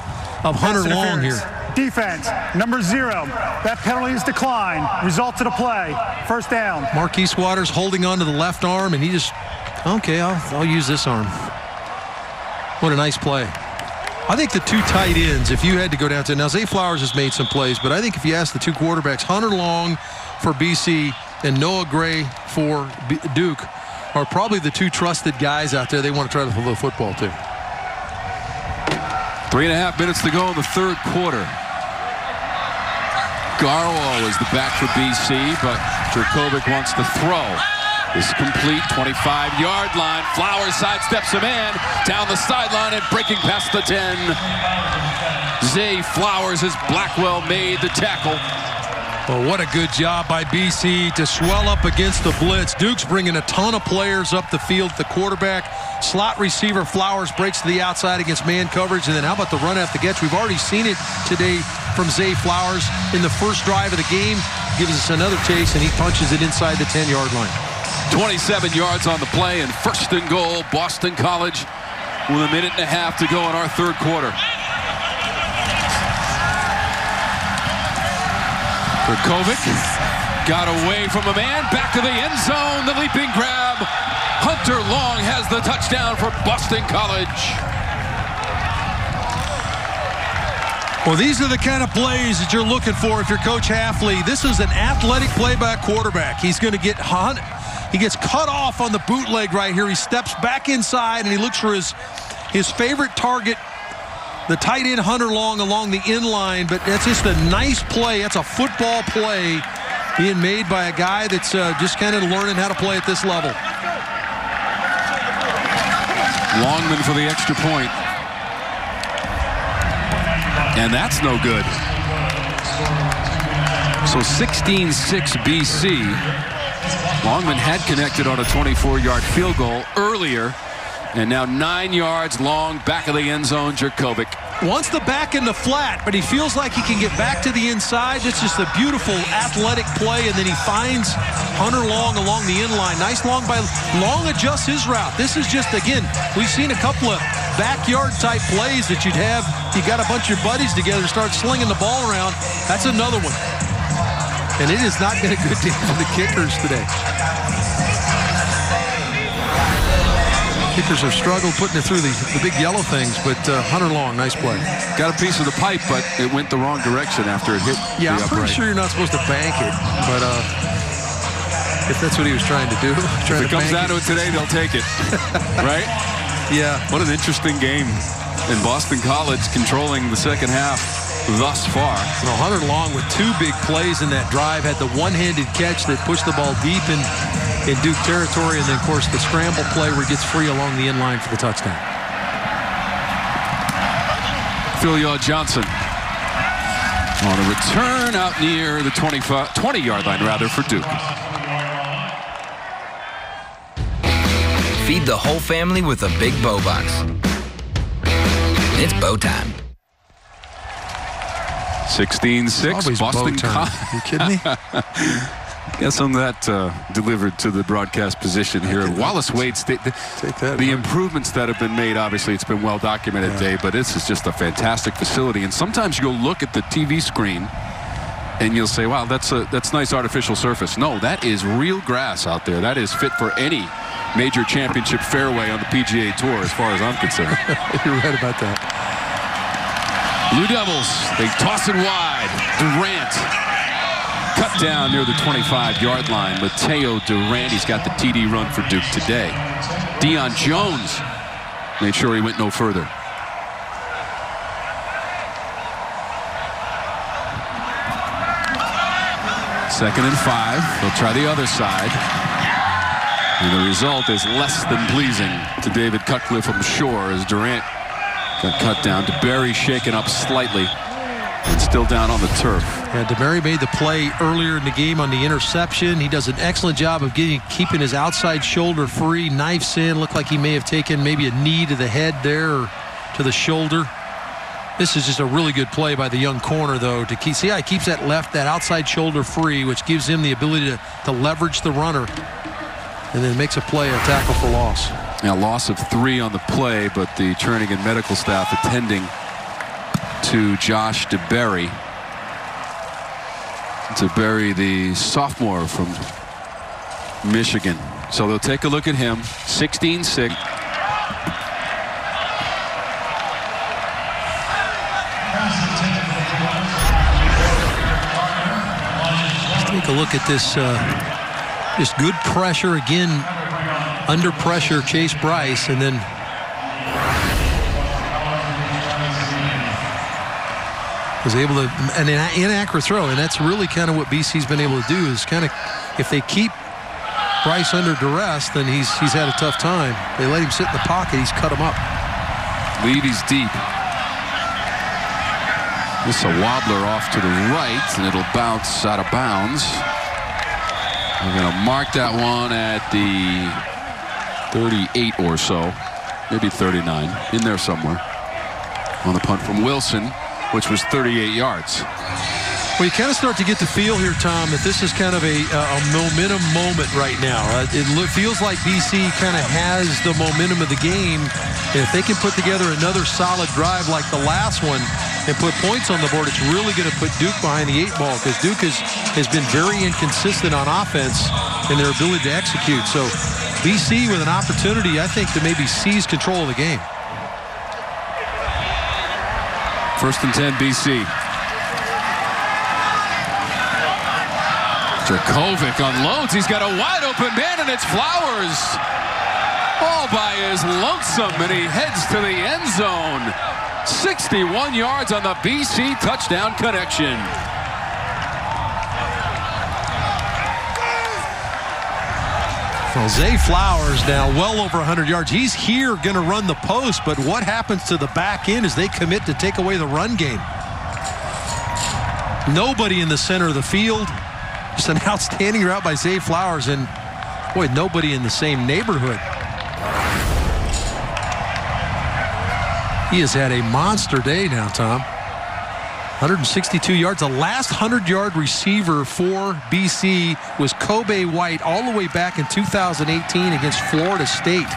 of Hunter Long here. Defense, number 0. That penalty is declined. Result of the play. First down. Marquise Waters holding on to the left arm, and he just, okay, I'll use this arm. What a nice play. I think the 2 tight ends, if you had to go down to, now Zay Flowers has made some plays, but I think if you ask the 2 quarterbacks, Hunter Long for BC and Noah Gray for Duke, are probably the 2 trusted guys out there they want to try to throw the football to. 3.5 minutes to go in the third quarter. Garwo is the back for BC, but Jurkovec wants to throw. It's complete, 25-yard line. Flowers sidesteps a man down the sideline and breaking past the 10. Zay Flowers as Blackwell made the tackle. Well, what a good job by BC to swell up against the blitz. Duke's bringing a ton of players up the field. The quarterback, slot receiver Flowers breaks to the outside against man coverage. And then how about the run after the catch? We've already seen it today from Zay Flowers in the first drive of the game. Gives us another taste, and he punches it inside the 10-yard line. 27 yards on the play, and first and goal, Boston College with 1.5 minutes to go in our third quarter. Jurkovec got away from a man, back to the end zone, the leaping grab. Hunter Long has the touchdown for Boston College. Well, these are the kind of plays that you're looking for if you're Coach Hafley. This is an athletic play by a quarterback. He's going to get he gets cut off on the bootleg right here. He steps back inside and he looks for his favorite target, the tight end Hunter Long along the end line. But that's just a nice play. That's a football play being made by a guy that's just kind of learning how to play at this level. Longman for the extra point. And that's no good. So 16-6 BC. Longman had connected on a 24-yard field goal earlier. And now 9 yards long, back of the end zone, Jurkovec. Wants the back in the flat, but he feels like he can get back to the inside. It's just a beautiful athletic play, and then he finds Hunter Long along the end line. Nice long by Long adjusts his route. This is just, again, we've seen a couple of backyard type plays that you'd have. You got a bunch of your buddies together, start slinging the ball around. That's another one. And it has not been a good day for the kickers today. Kickers have struggled putting it through the big yellow things, but Hunter Long, nice play. Got a piece of the pipe, but it went the wrong direction after it hit the I'm upright. pretty sure you're not supposed to bank it, but if that's what he was trying to do. If it comes down to it today, they'll take it, right? Yeah. What an interesting game. And Boston College controlling the second half thus far. Well, Hunter Long with 2 big plays in that drive, had the one-handed catch that pushed the ball deep in Duke territory, and then, of course, the scramble play where he gets free along the end line for the touchdown. Phil Johnson on a return out near the 20-yard line, rather, for Duke. Feed the whole family with a big bow box. It's bow time. 16-6. Boston College. You kidding me? Got some of that delivered to the broadcast position here. Wallace Wade, the improvements that have been made, obviously it's been well documented, Dave, but this is just a fantastic facility. And sometimes you go look at the TV screen and you'll say, wow, that's nice artificial surface. No, that is real grass out there. That is fit for any major championship fairway on the PGA Tour as far as I'm concerned. You're right about that. Blue Devils, they toss it wide. Durant cut down near the 25-yard line. Mateo Durant, he's got the TD run for Duke today. Deion Jones made sure he went no further. Second and 5. They'll try the other side. And the result is less than pleasing to David Cutcliffe, I'm sure, as Durant got cut down. DeBerry shaken up slightly and still down on the turf. Yeah, DeBerry made the play earlier in the game on the interception. He does an excellent job of keeping his outside shoulder free. Knifes in. Looked like he may have taken maybe a knee to the head there or to the shoulder. This is just a really good play by the young corner, though, to keep. See how he keeps that outside shoulder free, which gives him the ability to leverage the runner, and then makes a play, a tackle for loss. Now, loss of 3 on the play, but the training and medical staff attending to Josh DeBerry. DeBerry, the sophomore from Michigan. So they'll take a look at him. 16-6. Take a look at this. Just good pressure again. Under pressure, Chase Bryce, and then was able to an inaccurate throw, and that's really kind of what BC's been able to do. Is kind of, if they keep Bryce under duress, then he's had a tough time. They let him sit in the pocket, he's cut him up. Lead is deep. This is a wobbler off to the right, and it'll bounce out of bounds. We're going to mark that one at the 38 or so, maybe 39, in there somewhere. On the punt from Wilson, which was 38 yards. Well, you kind of start to get the feel here, Tom, that this is kind of a momentum moment right now. It feels like BC kind of has the momentum of the game. And if they can put together another solid drive like the last one and put points on the board, it's really going to put Duke behind the 8 ball, because Duke has been very inconsistent on offense in their ability to execute. So BC with an opportunity, I think, to maybe seize control of the game. First and 10, BC. Jurkovec unloads. He's got a wide open man, and it's Flowers. All by his lonesome, and he heads to the end zone. 61 yards on the BC touchdown connection. Well, Zay Flowers now well over 100 yards. He's here going to run the post, but what happens to the back end as they commit to take away the run game? Nobody in the center of the field. Just an outstanding route by Zay Flowers, and boy, nobody in the same neighborhood. He has had a monster day now, Tom. 162 yards. The last 100-yard receiver for BC was Kobe White all the way back in 2018 against Florida State.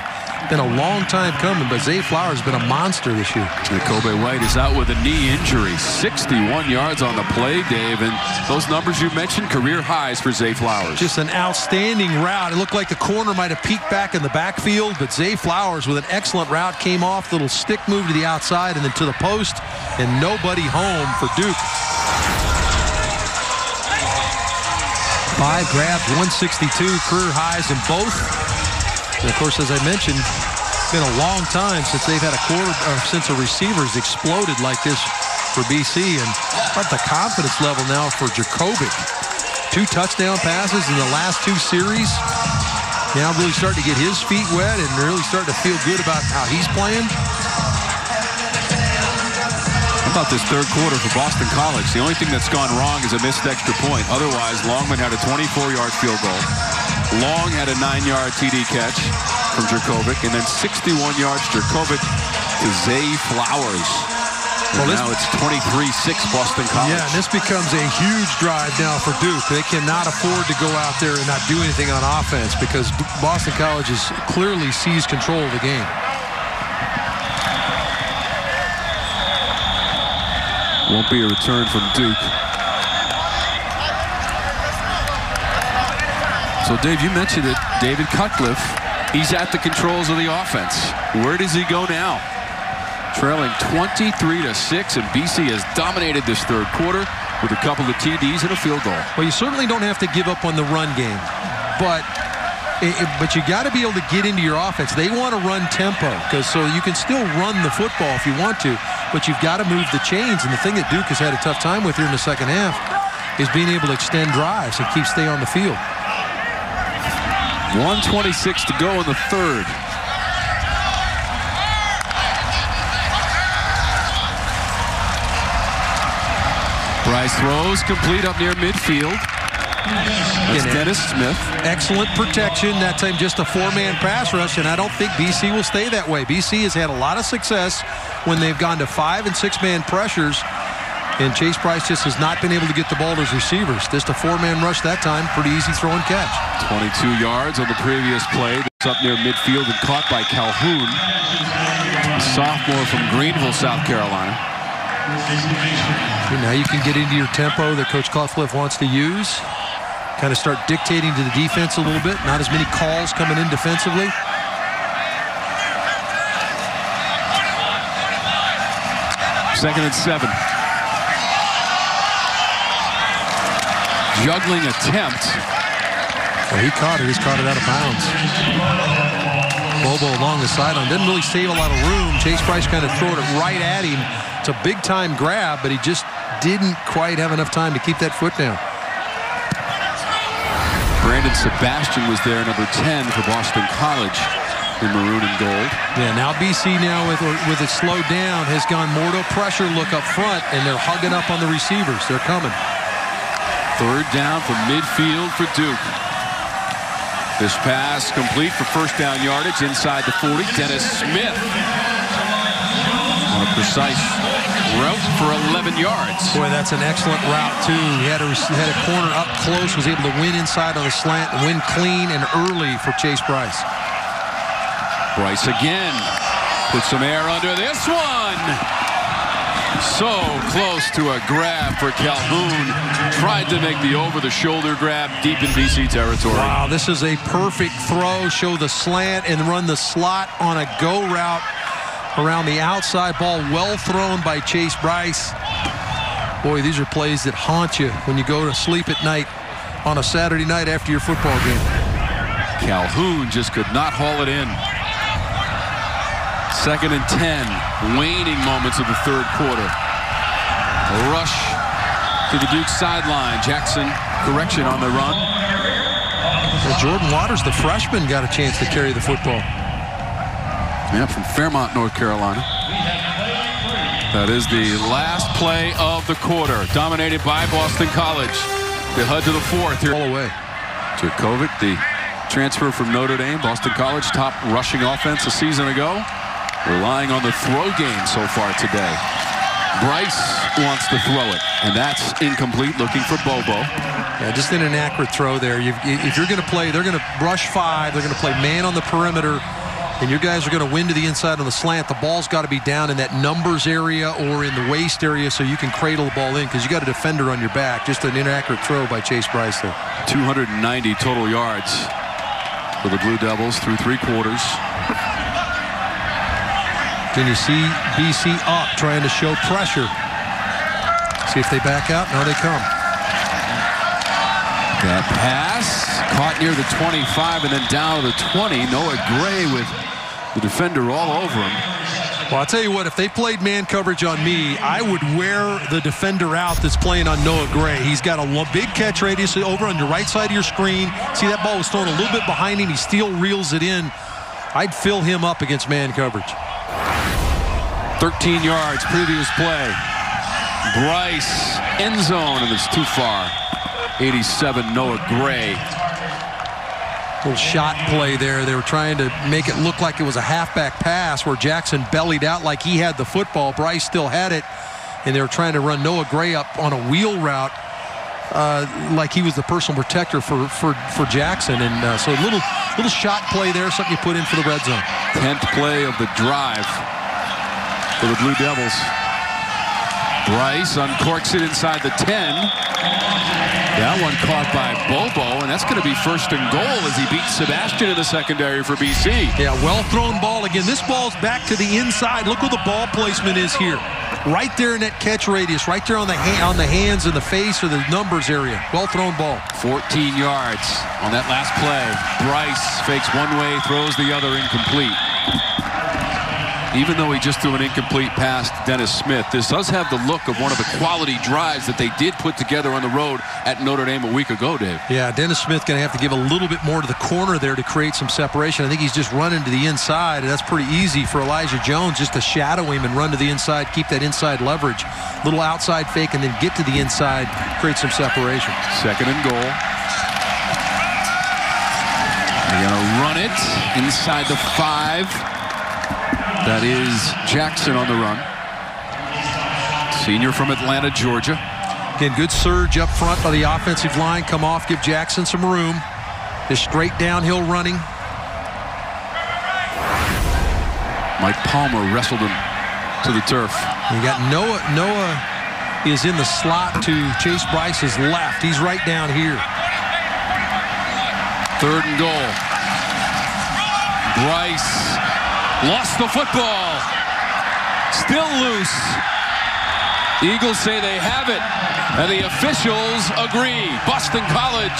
Been a long time coming, but Zay Flowers has been a monster this year. And Kobe White is out with a knee injury. 61 yards on the play, Dave, and those numbers you mentioned, career highs for Zay Flowers. Just an outstanding route. It looked like the corner might have peeked back in the backfield, but Zay Flowers with an excellent route came off, little stick move to the outside and then to the post, and nobody home for Duke. 5 grabs, 162, career highs in both. And of course, as I mentioned, it's been a long time since they've had since a receiver's exploded like this for BC. And what the confidence level now for Jurkovec. 2 touchdown passes in the last 2 series. Now really starting to get his feet wet and really starting to feel good about how he's playing. How about this third quarter for Boston College? The only thing that's gone wrong is a missed extra point. Otherwise, Longman had a 24-yard field goal. Long had a 9-yard TD catch from Jurkovec, and then 61 yards Jurkovec to Zay Flowers. Well, now it's 23-6 Boston College. Yeah, and this becomes a huge drive now for Duke. They cannot afford to go out there and not do anything on offense because Boston College has clearly seized control of the game. Won't be a return from Duke. So, Dave, you mentioned it. David Cutcliffe, he's at the controls of the offense. Where does he go now? Trailing 23-6, and BC has dominated this third quarter with a couple of TDs and a field goal. Well, you certainly don't have to give up on the run game, but you got to be able to get into your offense. They want to run tempo, so you can still run the football if you want to, but you've got to move the chains. And the thing that Duke has had a tough time with here in the second half is being able to extend drives and stay on the field. 1:26 to go in the third. Bryce throws complete up near midfield. It's Dennis Smith. Excellent protection. That time just a four-man pass rush, and I don't think BC will stay that way. BC has had a lot of success when they've gone to 5- and 6-man pressures, and Chase Bryce just has not been able to get the ball to his receivers. Just a four-man rush that time. Pretty easy throw and catch. 22 yards on the previous play. It's up near midfield and caught by Calhoun, a sophomore from Greenville, South Carolina. Now you can get into your tempo that Coach Cutcliffe wants to use. Kind of start dictating to the defense a little bit. Not as many calls coming in defensively. Second and 7. Juggling attempt. Well, he caught it. He's caught it out of bounds. Bobo along the sideline. Didn't really save a lot of room. Chase Bryce kind of throwing it right at him. It's a big-time grab, but he just didn't quite have enough time to keep that foot down. Brandon Sebastian was there, number 10 for Boston College in maroon and gold. Yeah, now BC now with it slowed down has gone more to a pressure look up front, and they're hugging up on the receivers. They're coming. Third down from midfield for Duke. This pass complete for first down yardage inside the 40. Dennis Smith on a precise route for 11 yards. Boy, that's an excellent route, too. He had a corner up close, was able to win inside on the slant and win clean and early for Chase Bryce. Bryce again. Put some air under this one. So close to a grab for Calhoun. Tried to make the over-the-shoulder grab deep in BC territory. Wow, this is a perfect throw. Show the slant and run the slot on a go route around the outside. Ball well thrown by Chase Bryce. Boy, these are plays that haunt you when you go to sleep at night on a Saturday night after your football game. Calhoun just could not haul it in. Second and 10, waning moments of the third quarter. A rush to the Duke sideline. Jackson, correction on the run. Well, Jordan Waters, the freshman, got a chance to carry the football. Yeah, from Fairmont, North Carolina. That is the last play of the quarter, dominated by Boston College. They head to the fourth here. All away. Jurkovec, the transfer from Notre Dame, Boston College, top rushing offense a season ago. Relying on the throw game so far today. Bryce wants to throw it, and that's incomplete, looking for Bobo. Yeah, just an inaccurate throw there. If you're going to play, they're going to rush 5. They're going to play man on the perimeter, and your guys are going to win to the inside on the slant. The ball's got to be down in that numbers area or in the waist area so you can cradle the ball in because you got a defender on your back. Just an inaccurate throw by Chase Bryce there. 290 total yards for the Blue Devils through 3 quarters. Can you see BC up trying to show pressure? See if they back out. No, they come. That pass caught near the 25 and then down to the 20. Noah Gray with the defender all over him. Well, I'll tell you what, if they played man coverage on me, I would wear the defender out that's playing on Noah Gray. He's got a big catch radius over on your right side of your screen. See, that ball was thrown a little bit behind him. He still reels it in. I'd fill him up against man coverage. 13 yards, previous play. Bryce, end zone, and it's too far. 87, Noah Gray. Little shot play there. They were trying to make it look like it was a halfback pass where Jackson bellied out like he had the football. Bryce still had it, and they were trying to run Noah Gray up on a wheel route like he was the personal protector for Jackson. And so a little shot play there, something you put in for the red zone. 10th play of the drive for the Blue Devils. Bryce uncorks it inside the 10. That one caught by Bobo, and that's going to be first and goal as he beats Sebastian in the secondary for BC. Yeah, well-thrown ball. Again, this ball's back to the inside. Look where the ball placement is here. Right there in that catch radius, right there on the hands and the face or the numbers area. Well-thrown ball. 14 yards on that last play. Bryce fakes one way, throws the other, incomplete. Even though he just threw an incomplete pass to Dennis Smith, this does have the look of one of the quality drives that they did put together on the road at Notre Dame a week ago, Dave. Yeah, Dennis Smith going to have to give a little bit more to the corner there to create some separation. I think he's just running to the inside, and that's pretty easy for Elijah Jones just to shadow him and run to the inside, keep that inside leverage. Little outside fake and then get to the inside, create some separation. Second and goal. They're going to run it inside the 5. That is Jackson on the run. Senior from Atlanta, Georgia. Again, good surge up front by the offensive line. Come off, give Jackson some room. Just straight downhill running. Mike Palmer wrestled him to the turf. You got Noah. Noah is in the slot to Chase Bryce's left. He's right down here. Third and goal. Bryce lost the football. Still loose. Eagles say they have it, and the officials agree. Boston College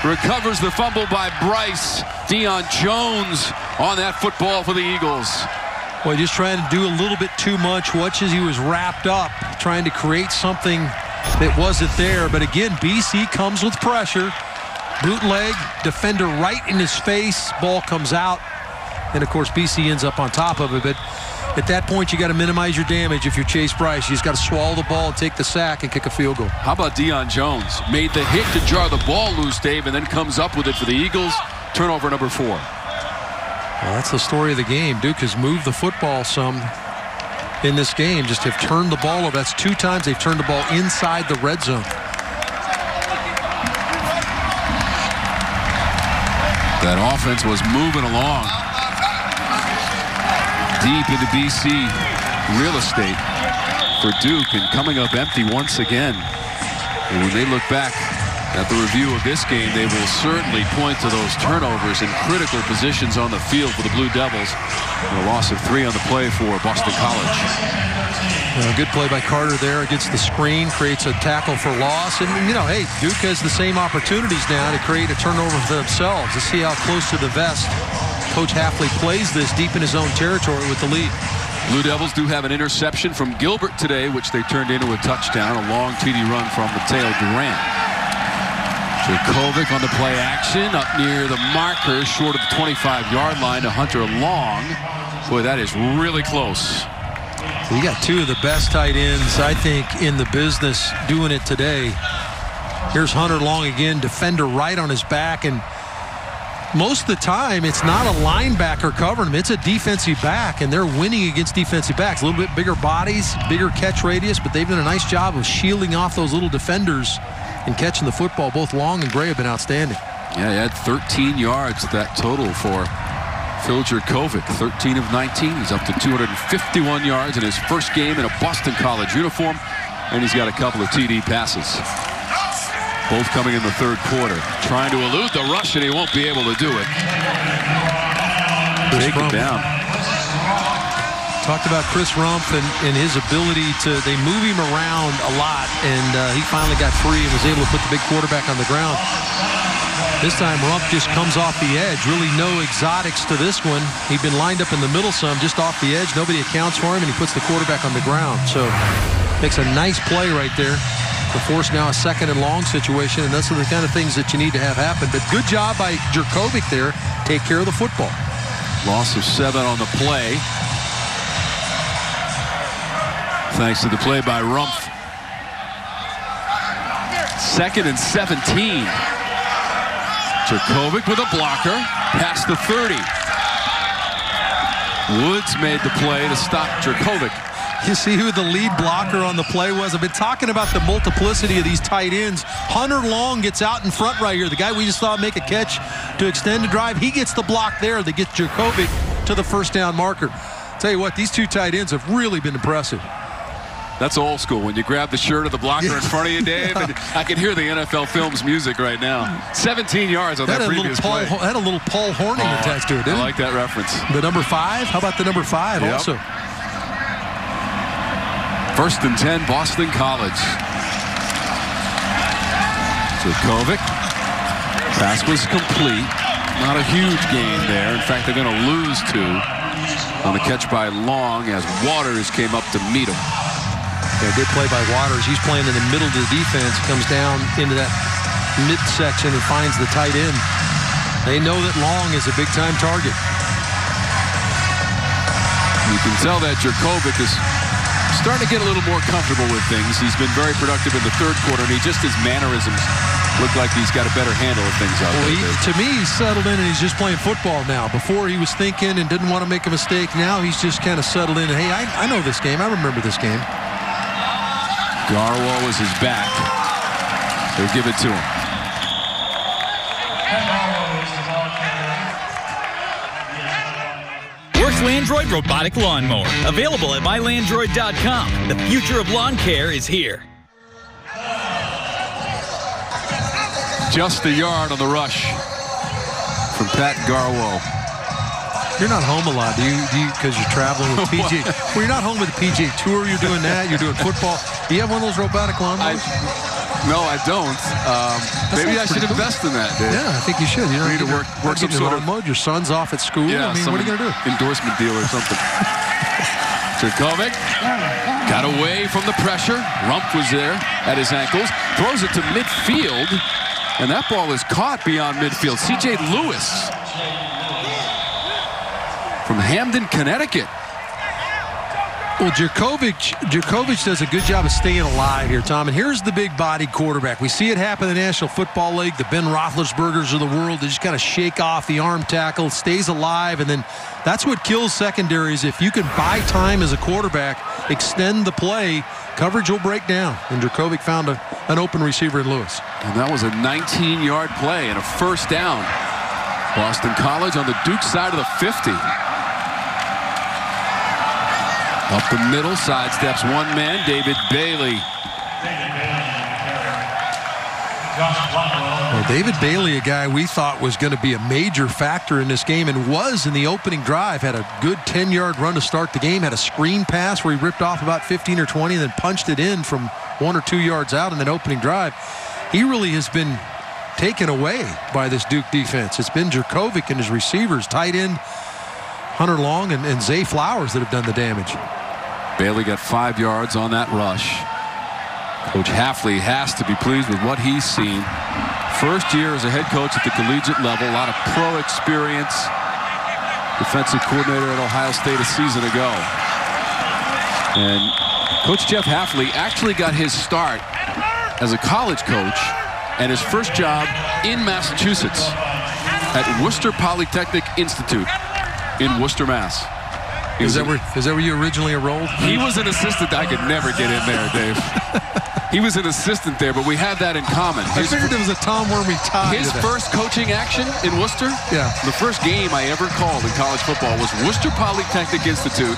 recovers the fumble by Bryce. Deion Jones on that football for the Eagles. Boy, just trying to do a little bit too much. Watch as he was wrapped up, trying to create something that wasn't there. But again, BC comes with pressure. Bootleg, defender right in his face. Ball comes out. And, of course, BC ends up on top of it. But at that point, you got to minimize your damage if you're Chase Bryce. You just got to swallow the ball and take the sack and kick a field goal. How about Deion Jones? Made the hit to jar the ball loose, Dave, and then comes up with it for the Eagles. Turnover number 4. Well, that's the story of the game. Duke has moved the football some in this game. Just have turned the ball over. That's 2 times they've turned the ball inside the red zone. That offense was moving along. Deep into BC real estate for Duke, and coming up empty once again. And when they look back at the review of this game, they will certainly point to those turnovers in critical positions on the field for the Blue Devils. And a loss of 3 on the play for Boston College. Good play by Carter there against the screen, creates a tackle for loss. And, you know, hey, Duke has the same opportunities now to create a turnover for themselves. Let's see how close to the vest Coach Hafley plays this deep in his own territory with the lead. Blue Devils do have an interception from Gilbert today, which they turned into a touchdown, a long TD run from Mateo Durant. Jurkovec on the play action, up near the marker, short of the 25-yard line to Hunter Long. Boy, that is really close. You got 2 of the best tight ends, I think, in the business doing it today. Here's Hunter Long again, defender right on his back, and most of the time, it's not a linebacker covering him. It's a defensive back, and they're winning against defensive backs. A little bit bigger bodies, bigger catch radius, but they've done a nice job of shielding off those little defenders and catching the football. Both Long and Gray have been outstanding. Yeah, he had 13 yards at that total for Phil Jurkovec. 13 of 19. He's up to 251 yards in his first game in a Boston College uniform, and he's got a couple of TD passes. Both coming in the third quarter. Trying to elude the rush, and he won't be able to do it. Take it down. Talked about Chris Rumph and his ability to, they move him around a lot, and he finally got free and was able to put the big quarterback on the ground. This time, Rumph just comes off the edge. Really no exotics to this one. He'd been lined up in the middle some, just off the edge. Nobody accounts for him, and he puts the quarterback on the ground. So, makes a nice play right there. To force now a 2nd and long situation, and those are the kind of things that you need to have happen. But good job by Jurkovec there. Take care of the football. Loss of 7 on the play. Thanks to the play by Rumph. 2nd and 17. Jurkovec with a blocker. Past the 30. Woods made the play to stop Jurkovec. You see who the lead blocker on the play was? I've been talking about the multiplicity of these tight ends. Hunter Long gets out in front right here. The guy we just saw make a catch to extend the drive. He gets the block there that gets Jurkovec to the first down marker. Tell you what, these two tight ends have really been impressive. That's old school. When you grab the shirt of the blocker in front of you, Dave, and I can hear the NFL Films music right now. 17 yards on that previous play. Had a little Paul Hornung attached to it, didn't it? I like that reference. The number 5? How about the number 5 also? First and 10, Boston College. Jurkovec. Pass was complete. Not a huge gain there. In fact, they're going to lose 2 on the catch by Long as Waters came up to meet him. Yeah, good play by Waters. He's playing in the middle of the defense, comes down into that midsection and finds the tight end. They know that Long is a big-time target. You can tell that Jurkovec is starting to get a little more comfortable with things. He's been very productive in the third quarter, and his mannerisms look like he's got a better handle of things out there. To me, he's settled in and he's just playing football now. Before he was thinking and didn't want to make a mistake. Now he's just kind of settled in. Hey, I know this game. I remember this game. Garwo was his back. They'll give it to him. Works Landroid Robotic Lawnmower. Available at mylandroid.com. The future of lawn care is here. Just a yard on the rush from Pat Garwo. You're not home a lot, do you? Because you're traveling with PGA. Well, you're not home with the PGA Tour. You're doing that. You're doing football. Do you have one of those robotic lawnmowers? No, I don't. Maybe I should invest in that, Dave. Yeah, I think you should. You need to work some sort of mode. Your son's off at school. Yeah, I mean, what are you going to do? Endorsement deal or something. Jurkovec got away from the pressure. Rump was there at his ankles. Throws it to midfield. And that ball is caught beyond midfield. C.J. Lewis from Hamden, Connecticut. Well, Jurkovec does a good job of staying alive here, Tom. And here's the big-bodied quarterback. We see it happen in the National Football League. The Ben Roethlisbergers of the world, they just kind of shake off the arm tackle, stays alive, and then that's what kills secondaries. If you can buy time as a quarterback, extend the play, coverage will break down. And Jurkovec found an open receiver in Lewis. And that was a 19-yard play and a first down. Boston College on the Duke side of the 50. Up the middle, sidesteps one man, David Bailey. Well, David Bailey, a guy we thought was going to be a major factor in this game and was in the opening drive. Had a good 10-yard run to start the game. Had a screen pass where he ripped off about 15 or 20 and then punched it in from 1 or 2 yards out in that opening drive. He really has been taken away by this Duke defense. It's been Jurkovec and his receivers, tight end Hunter Long and Zay Flowers that have done the damage. Bailey got 5 yards on that rush. Coach Hafley has to be pleased with what he's seen. First year as a head coach at the collegiate level, a lot of pro experience. Defensive coordinator at Ohio State a season ago. And Coach Jeff Hafley actually got his start as a college coach and his first job in Massachusetts at Worcester Polytechnic Institute in Worcester, Mass. Is that where you originally enrolled? He was an assistant. I could never get in there, Dave. He was an assistant there, but we had that in common. I figured it was a Tom Wormy tie. His first coaching action in Worcester, the first game I ever called in college football was Worcester Polytechnic Institute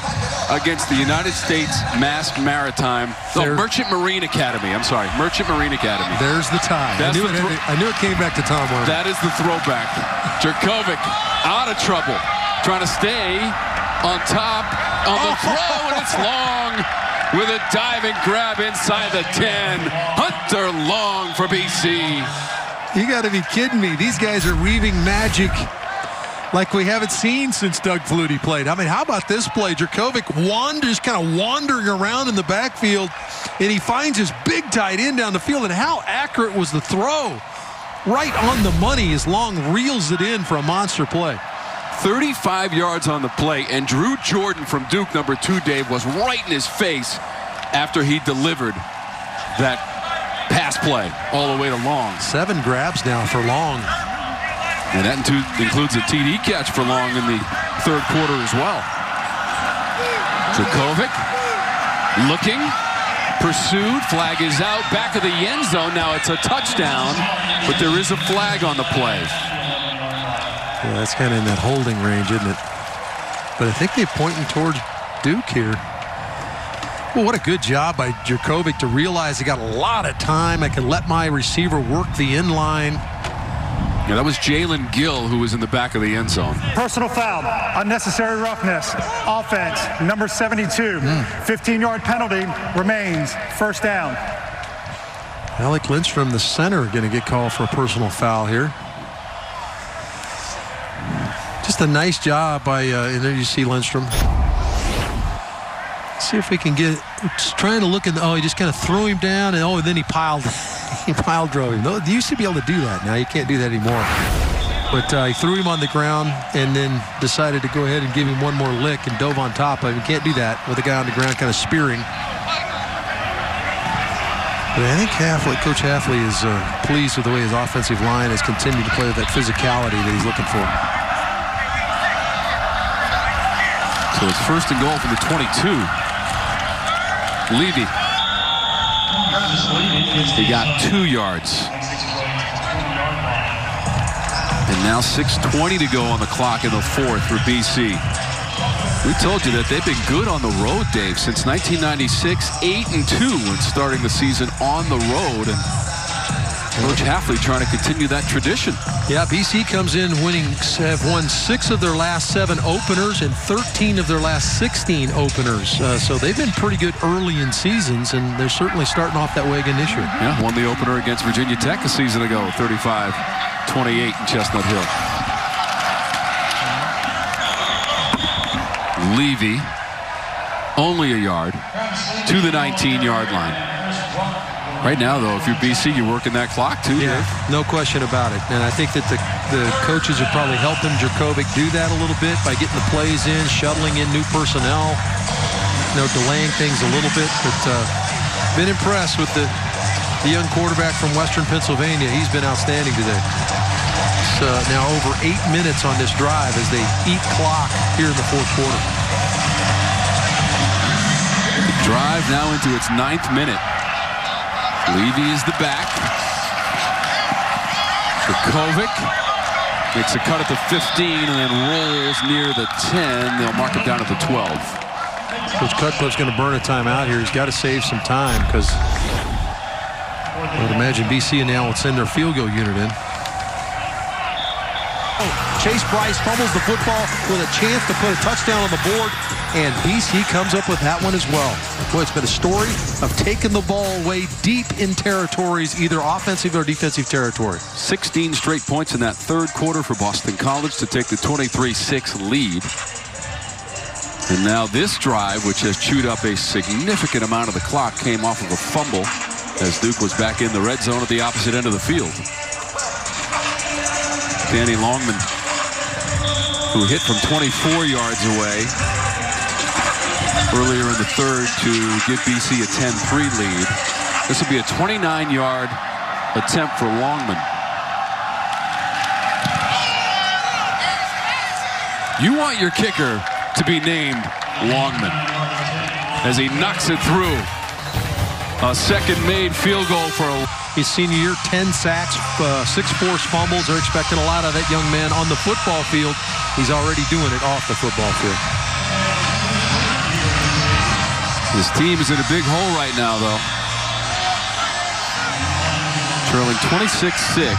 against the United States Merchant Marine Academy. I'm sorry, Merchant Marine Academy. There's the tie. I knew it came back to Tom Wormy. That is the throwback. Jurkovec out of trouble, trying to stay on top on the throw, and it's Long with a diving grab inside the 10. Hunter Long for BC. You got to be kidding me. These guys are weaving magic like we haven't seen since Doug Flutie played. I mean, how about this play? Jurkovec just kind of wandering around in the backfield, and he finds his big tight end down the field. And how accurate was the throw? Right on the money as Long reels it in for a monster play. 35 yards on the play, and Drew Jordan from Duke, number 2, Dave, was right in his face after he delivered that pass play all the way to Long. 7 grabs now for Long. And that includes a TD catch for Long in the third quarter as well. Jurkovec looking, pursued, flag is out, back of the end zone. Now it's a touchdown, but there is a flag on the play. Yeah, that's kind of in that holding range, isn't it? But I think they're pointing towards Duke here. Well, what a good job by Jurkovec to realize he got a lot of time. I can let my receiver work the in line. Yeah, that was Jalen Gill who was in the back of the end zone. Personal foul, unnecessary roughness, offense, number 72. 15-yard penalty remains, first down. Alec Lindstrom, the center, going to get called for a personal foul here. Just a nice job by, and there you see Lindstrom. See if we can get, just trying to look at, he just kind of threw him down, and then he piled drove him. You used to be able to do that. Now you can't do that anymore. But he threw him on the ground and then decided to go ahead and give him one more lick and dove on top of him. You can't do that with a guy on the ground kind of spearing. But I think Coach Hafley is pleased with the way his offensive line has continued to play with that physicality that he's looking for. So it's first and goal from the 22. Levy. He got 2 yards. And now 6:20 to go on the clock in the fourth for BC. We told you that they've been good on the road, Dave, since 1996, 8-2 when starting the season on the road. And Coach Hafley trying to continue that tradition. Yeah, BC comes in have won 6 of their last 7 openers and 13 of their last 16 openers. So they've been pretty good early in seasons, and they're certainly starting off that way again this year. Yeah, won the opener against Virginia Tech a season ago, 35-28 in Chestnut Hill. Levy, only a yard to the 19-yard line. Right now, though, if you're BC, you're working that clock, too. Yeah, Dave. no question about it. And I think that the coaches are probably helping Jurkovec do that a little bit by getting the plays in, shuttling in new personnel, delaying things a little bit. But been impressed with the young quarterback from Western Pennsylvania. He's been outstanding today. So now over 8 minutes on this drive as they eat clock here in the fourth quarter. The drive now into its 9th minute. Levy is the back. Jurkovec makes a cut at the 15 and then rolls near the 10. They'll mark it down at the 12. Coach Cutcliffe's going to burn a timeout here. He's got to save some time because I would imagine BC now will send their field goal unit in. Chase Bryce fumbles the football with a chance to put a touchdown on the board, and BC comes up with that one as well. Boy, it's been a story of taking the ball away deep in territories, either offensive or defensive territory. 16 straight points in that third quarter for Boston College to take the 23-6 lead. And now this drive, which has chewed up a significant amount of the clock, came off of a fumble as Duke was back in the red zone at the opposite end of the field. Danny Longman, who hit from 24 yards away earlier in the third to give BC a 10-3 lead. This will be a 29-yard attempt for Longman. You want your kicker to be named Longman as he knocks it through. A second made field goal for his senior year, 10 sacks, 6 forced fumbles. They're expecting a lot of that young man on the football field. He's already doing it off the football field. His team is in a big hole right now, though. Trailing 26-6.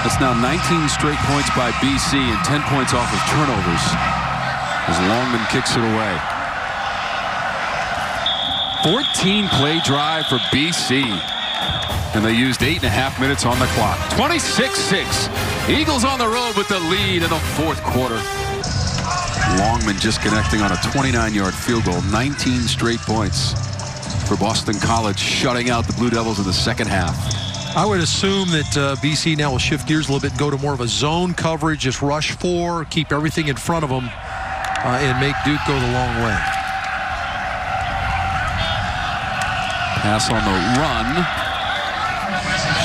That's now 19 straight points by BC and 10 points off of turnovers as Longman kicks it away. 14-play drive for BC. And they used 8.5 minutes on the clock. 26-6. Eagles on the road with the lead in the fourth quarter. Longman just connecting on a 29-yard field goal. 19 straight points for Boston College, shutting out the Blue Devils in the second half. I would assume that BC now will shift gears a little bit and go to more of a zone coverage, just rush 4, keep everything in front of them, and make Duke go the long way. Pass on the run.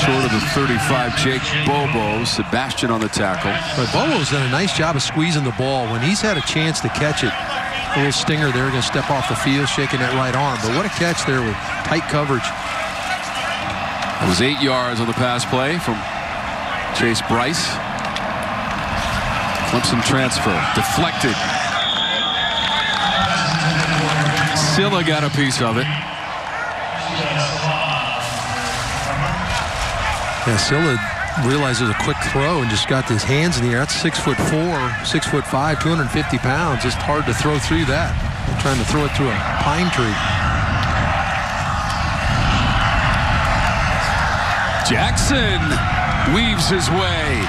Short of the 35, Jake Bobo. Sebastian on the tackle. But Bobo's done a nice job of squeezing the ball. When he's had a chance to catch it, a little stinger there, going to step off the field, shaking that right arm. But what a catch there with tight coverage. It was 8 yards on the pass play from Chase Bryce. Clemson transfer. Deflected. Silla got a piece of it. Yeah, Silla realized it was a quick throw and just got his hands in the air. That's 6'4", 6'5", 250 pounds. Just hard to throw through that. They're trying to throw it through a pine tree. Jackson weaves his way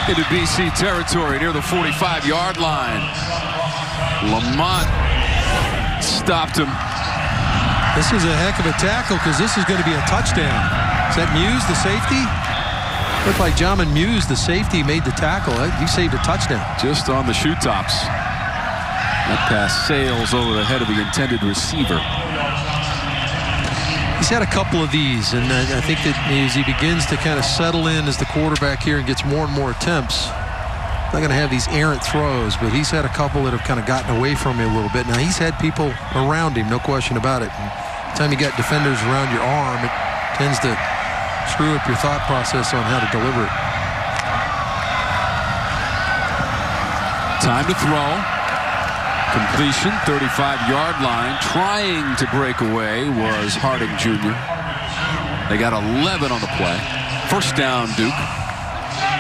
into BC territory near the 45-yard line. Lamont stopped him. This is a heck of a tackle because this is going to be a touchdown. Is that Muse, the safety? Looked like Jamin Muse, the safety, made the tackle. He saved a touchdown. Just on the shoe tops. That pass sails over the head of the intended receiver. He's had a couple of these, and I think that as he begins to kind of settle in as the quarterback here and gets more and more attempts, not going to have these errant throws, but he's had a couple that have kind of gotten away from him a little bit. Now, he's had people around him, no question about it. And the time you got defenders around your arm, it tends to screw up your thought process on how to deliver it. Time to throw. Completion, 35-yard line. Trying to break away was Harding Jr. They got 11 on the play. First down, Duke.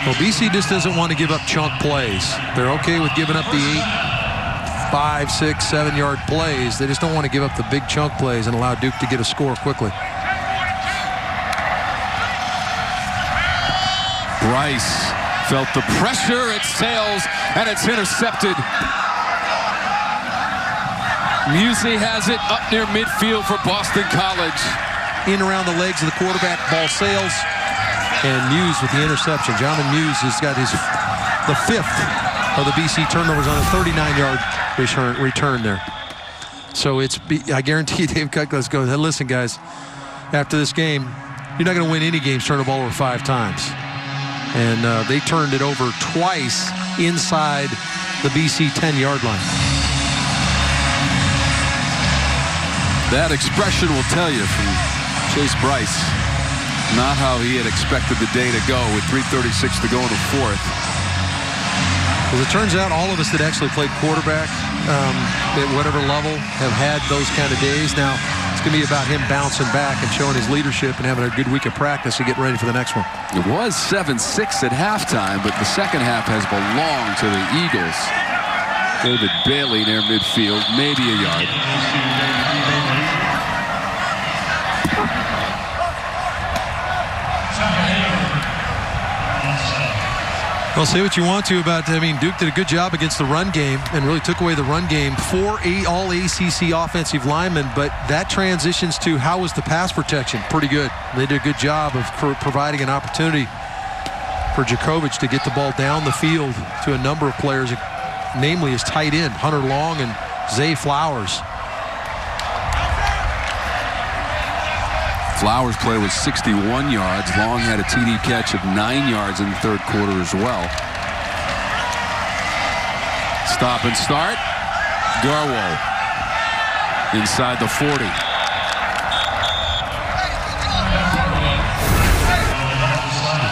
Well, BC just doesn't want to give up chunk plays. They're okay with giving up the 8, 5, 6, 7-yard plays. They just don't want to give up the big chunk plays and allow Duke to get a score quickly. Bryce felt the pressure. It sails, and it's intercepted. Musey has it up near midfield for Boston College. In around the legs of the quarterback, ball sails, and Muse with the interception. Jamin Muse has got the 5th of the BC turnovers on a 39-yard return there. So I guarantee you Dave Cutcliffe's going, hey, listen, guys, after this game, you're not going to win any games turning the ball over 5 times. And they turned it over twice inside the BC 10-yard line. That expression will tell you from Chase Bryce, not how he had expected the day to go with 3:36 to go in the 4th. Well, it turns out all of us that actually played quarterback at whatever level have had those kind of days. Now, it's going to be about him bouncing back and showing his leadership and having a good week of practice to get ready for the next one. It was 7-6 at halftime, but the second half has belonged to the Eagles. David Bailey near midfield, maybe a yard. Well, say what you want to about, Duke did a good job against the run game and really took away the run game for all ACC offensive linemen, but that transitions to how was the pass protection? Pretty good. They did a good job of providing an opportunity for Jurkovec to get the ball down the field to a number of players, namely his tight end, Hunter Long and Zay Flowers. Flowers' play was 61 yards. Long had a TD catch of 9 yards in the 3rd quarter as well. Stop and start. Garwo inside the 40.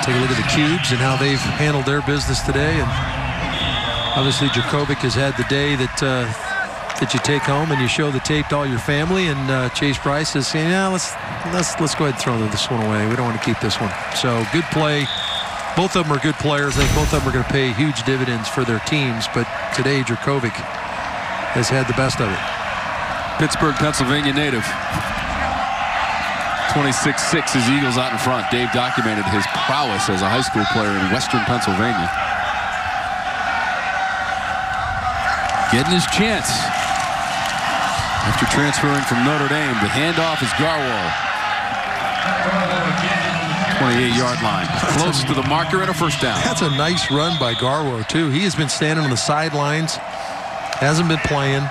Take a look at the Cubes and how they've handled their business today. And obviously, Jurkovec has had the day that you take home and you show the tape to all your family. And Chase Bryce is saying, yeah, let's go ahead and throw this one away. We don't want to keep this one. So good play. Both of them are good players. I think both of them are going to pay huge dividends for their teams. But today, Jurkovec has had the best of it. Pittsburgh, Pennsylvania native. 26-6, his Eagles out in front. Dave documented his prowess as a high school player in Western Pennsylvania. Getting his chance. After transferring from Notre Dame, the handoff is Garwo. 28-yard line. Close to the marker and a first down. That's a nice run by Garwo, too. He has been standing on the sidelines. Hasn't been playing.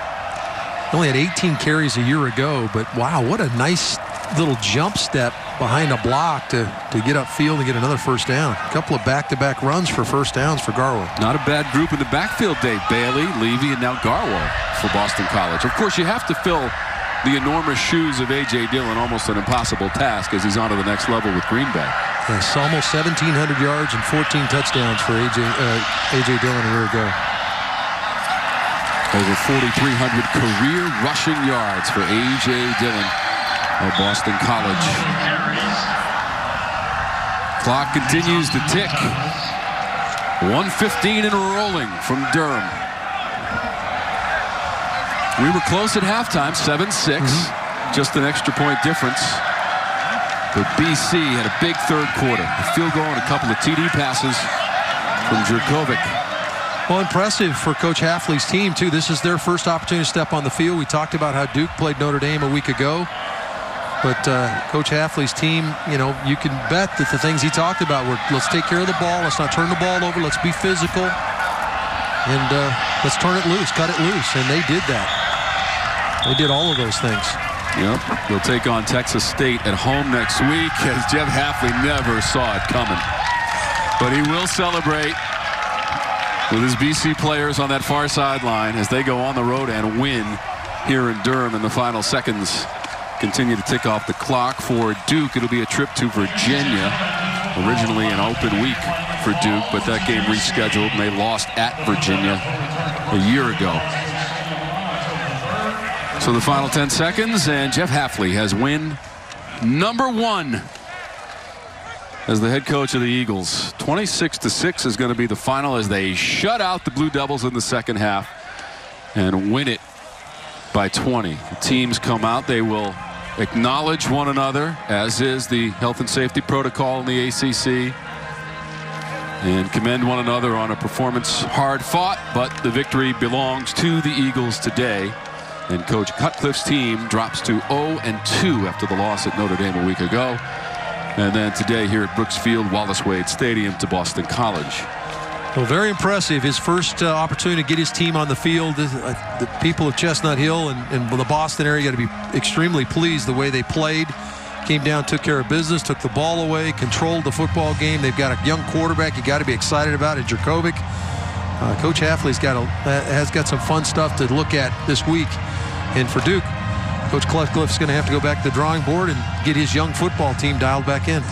Only had 18 carries a year ago, but wow, what a nice little jump step behind a block to get upfield and get another first down. A couple of back-to-back runs for first downs for Garwo. Not a bad group in the backfield, Dave. Bailey, Levy, and now Garwo for Boston College. Of course, you have to fill the enormous shoes of A.J. Dillon, almost an impossible task as he's on to the next level with Green Bay. Yes, almost 1,700 yards and 14 touchdowns for A.J. Dillon a year ago. Over 4,300 career rushing yards for A.J. Dillon of Boston College. Clock continues to tick. 1:15 and rolling from Durham. We were close at halftime, 7-6. Just an extra point difference. But BC had a big third quarter. A field goal and a couple of TD passes from Jurkovec. Well, impressive for Coach Hafley's team, too. This is their first opportunity to step on the field. We talked about how Duke played Notre Dame a week ago. But Coach Hafley's team, you know, you can bet that the things he talked about were, let's take care of the ball, let's not turn the ball over, let's be physical, and let's turn it loose, cut it loose. And they did that. They did all of those things. Yep, they'll take on Texas State at home next week, as Jeff Hafley never saw it coming. But he will celebrate with his BC players on that far sideline as they go on the road and win here in Durham in the final seconds. Continue to tick off the clock for Duke. It'll be a trip to Virginia. Originally an open week for Duke, but that game rescheduled and they lost at Virginia a year ago. So the final 10 seconds, and Jeff Hafley has win number 1 as the head coach of the Eagles. 26-6 is going to be the final as they shut out the Blue Devils in the second half and win it by 20. The teams come out. They will acknowledge one another, as is the health and safety protocol in the ACC, and commend one another on a performance hard fought, but the victory belongs to the Eagles today. And Coach Cutcliffe's team drops to 0-2 after the loss at Notre Dame a week ago. And then today here at Brooks Field, Wallace Wade Stadium to Boston College. Well, very impressive. His first opportunity to get his team on the field. The people of Chestnut Hill and the Boston area got to be extremely pleased the way they played. Came down, took care of business, took the ball away, controlled the football game. They've got a young quarterback you got to be excited about in Jurkovec. Coach Hafley's has got some fun stuff to look at this week. And for Duke, Coach Cutcliffe's going to have to go back to the drawing board and get his young football team dialed back in.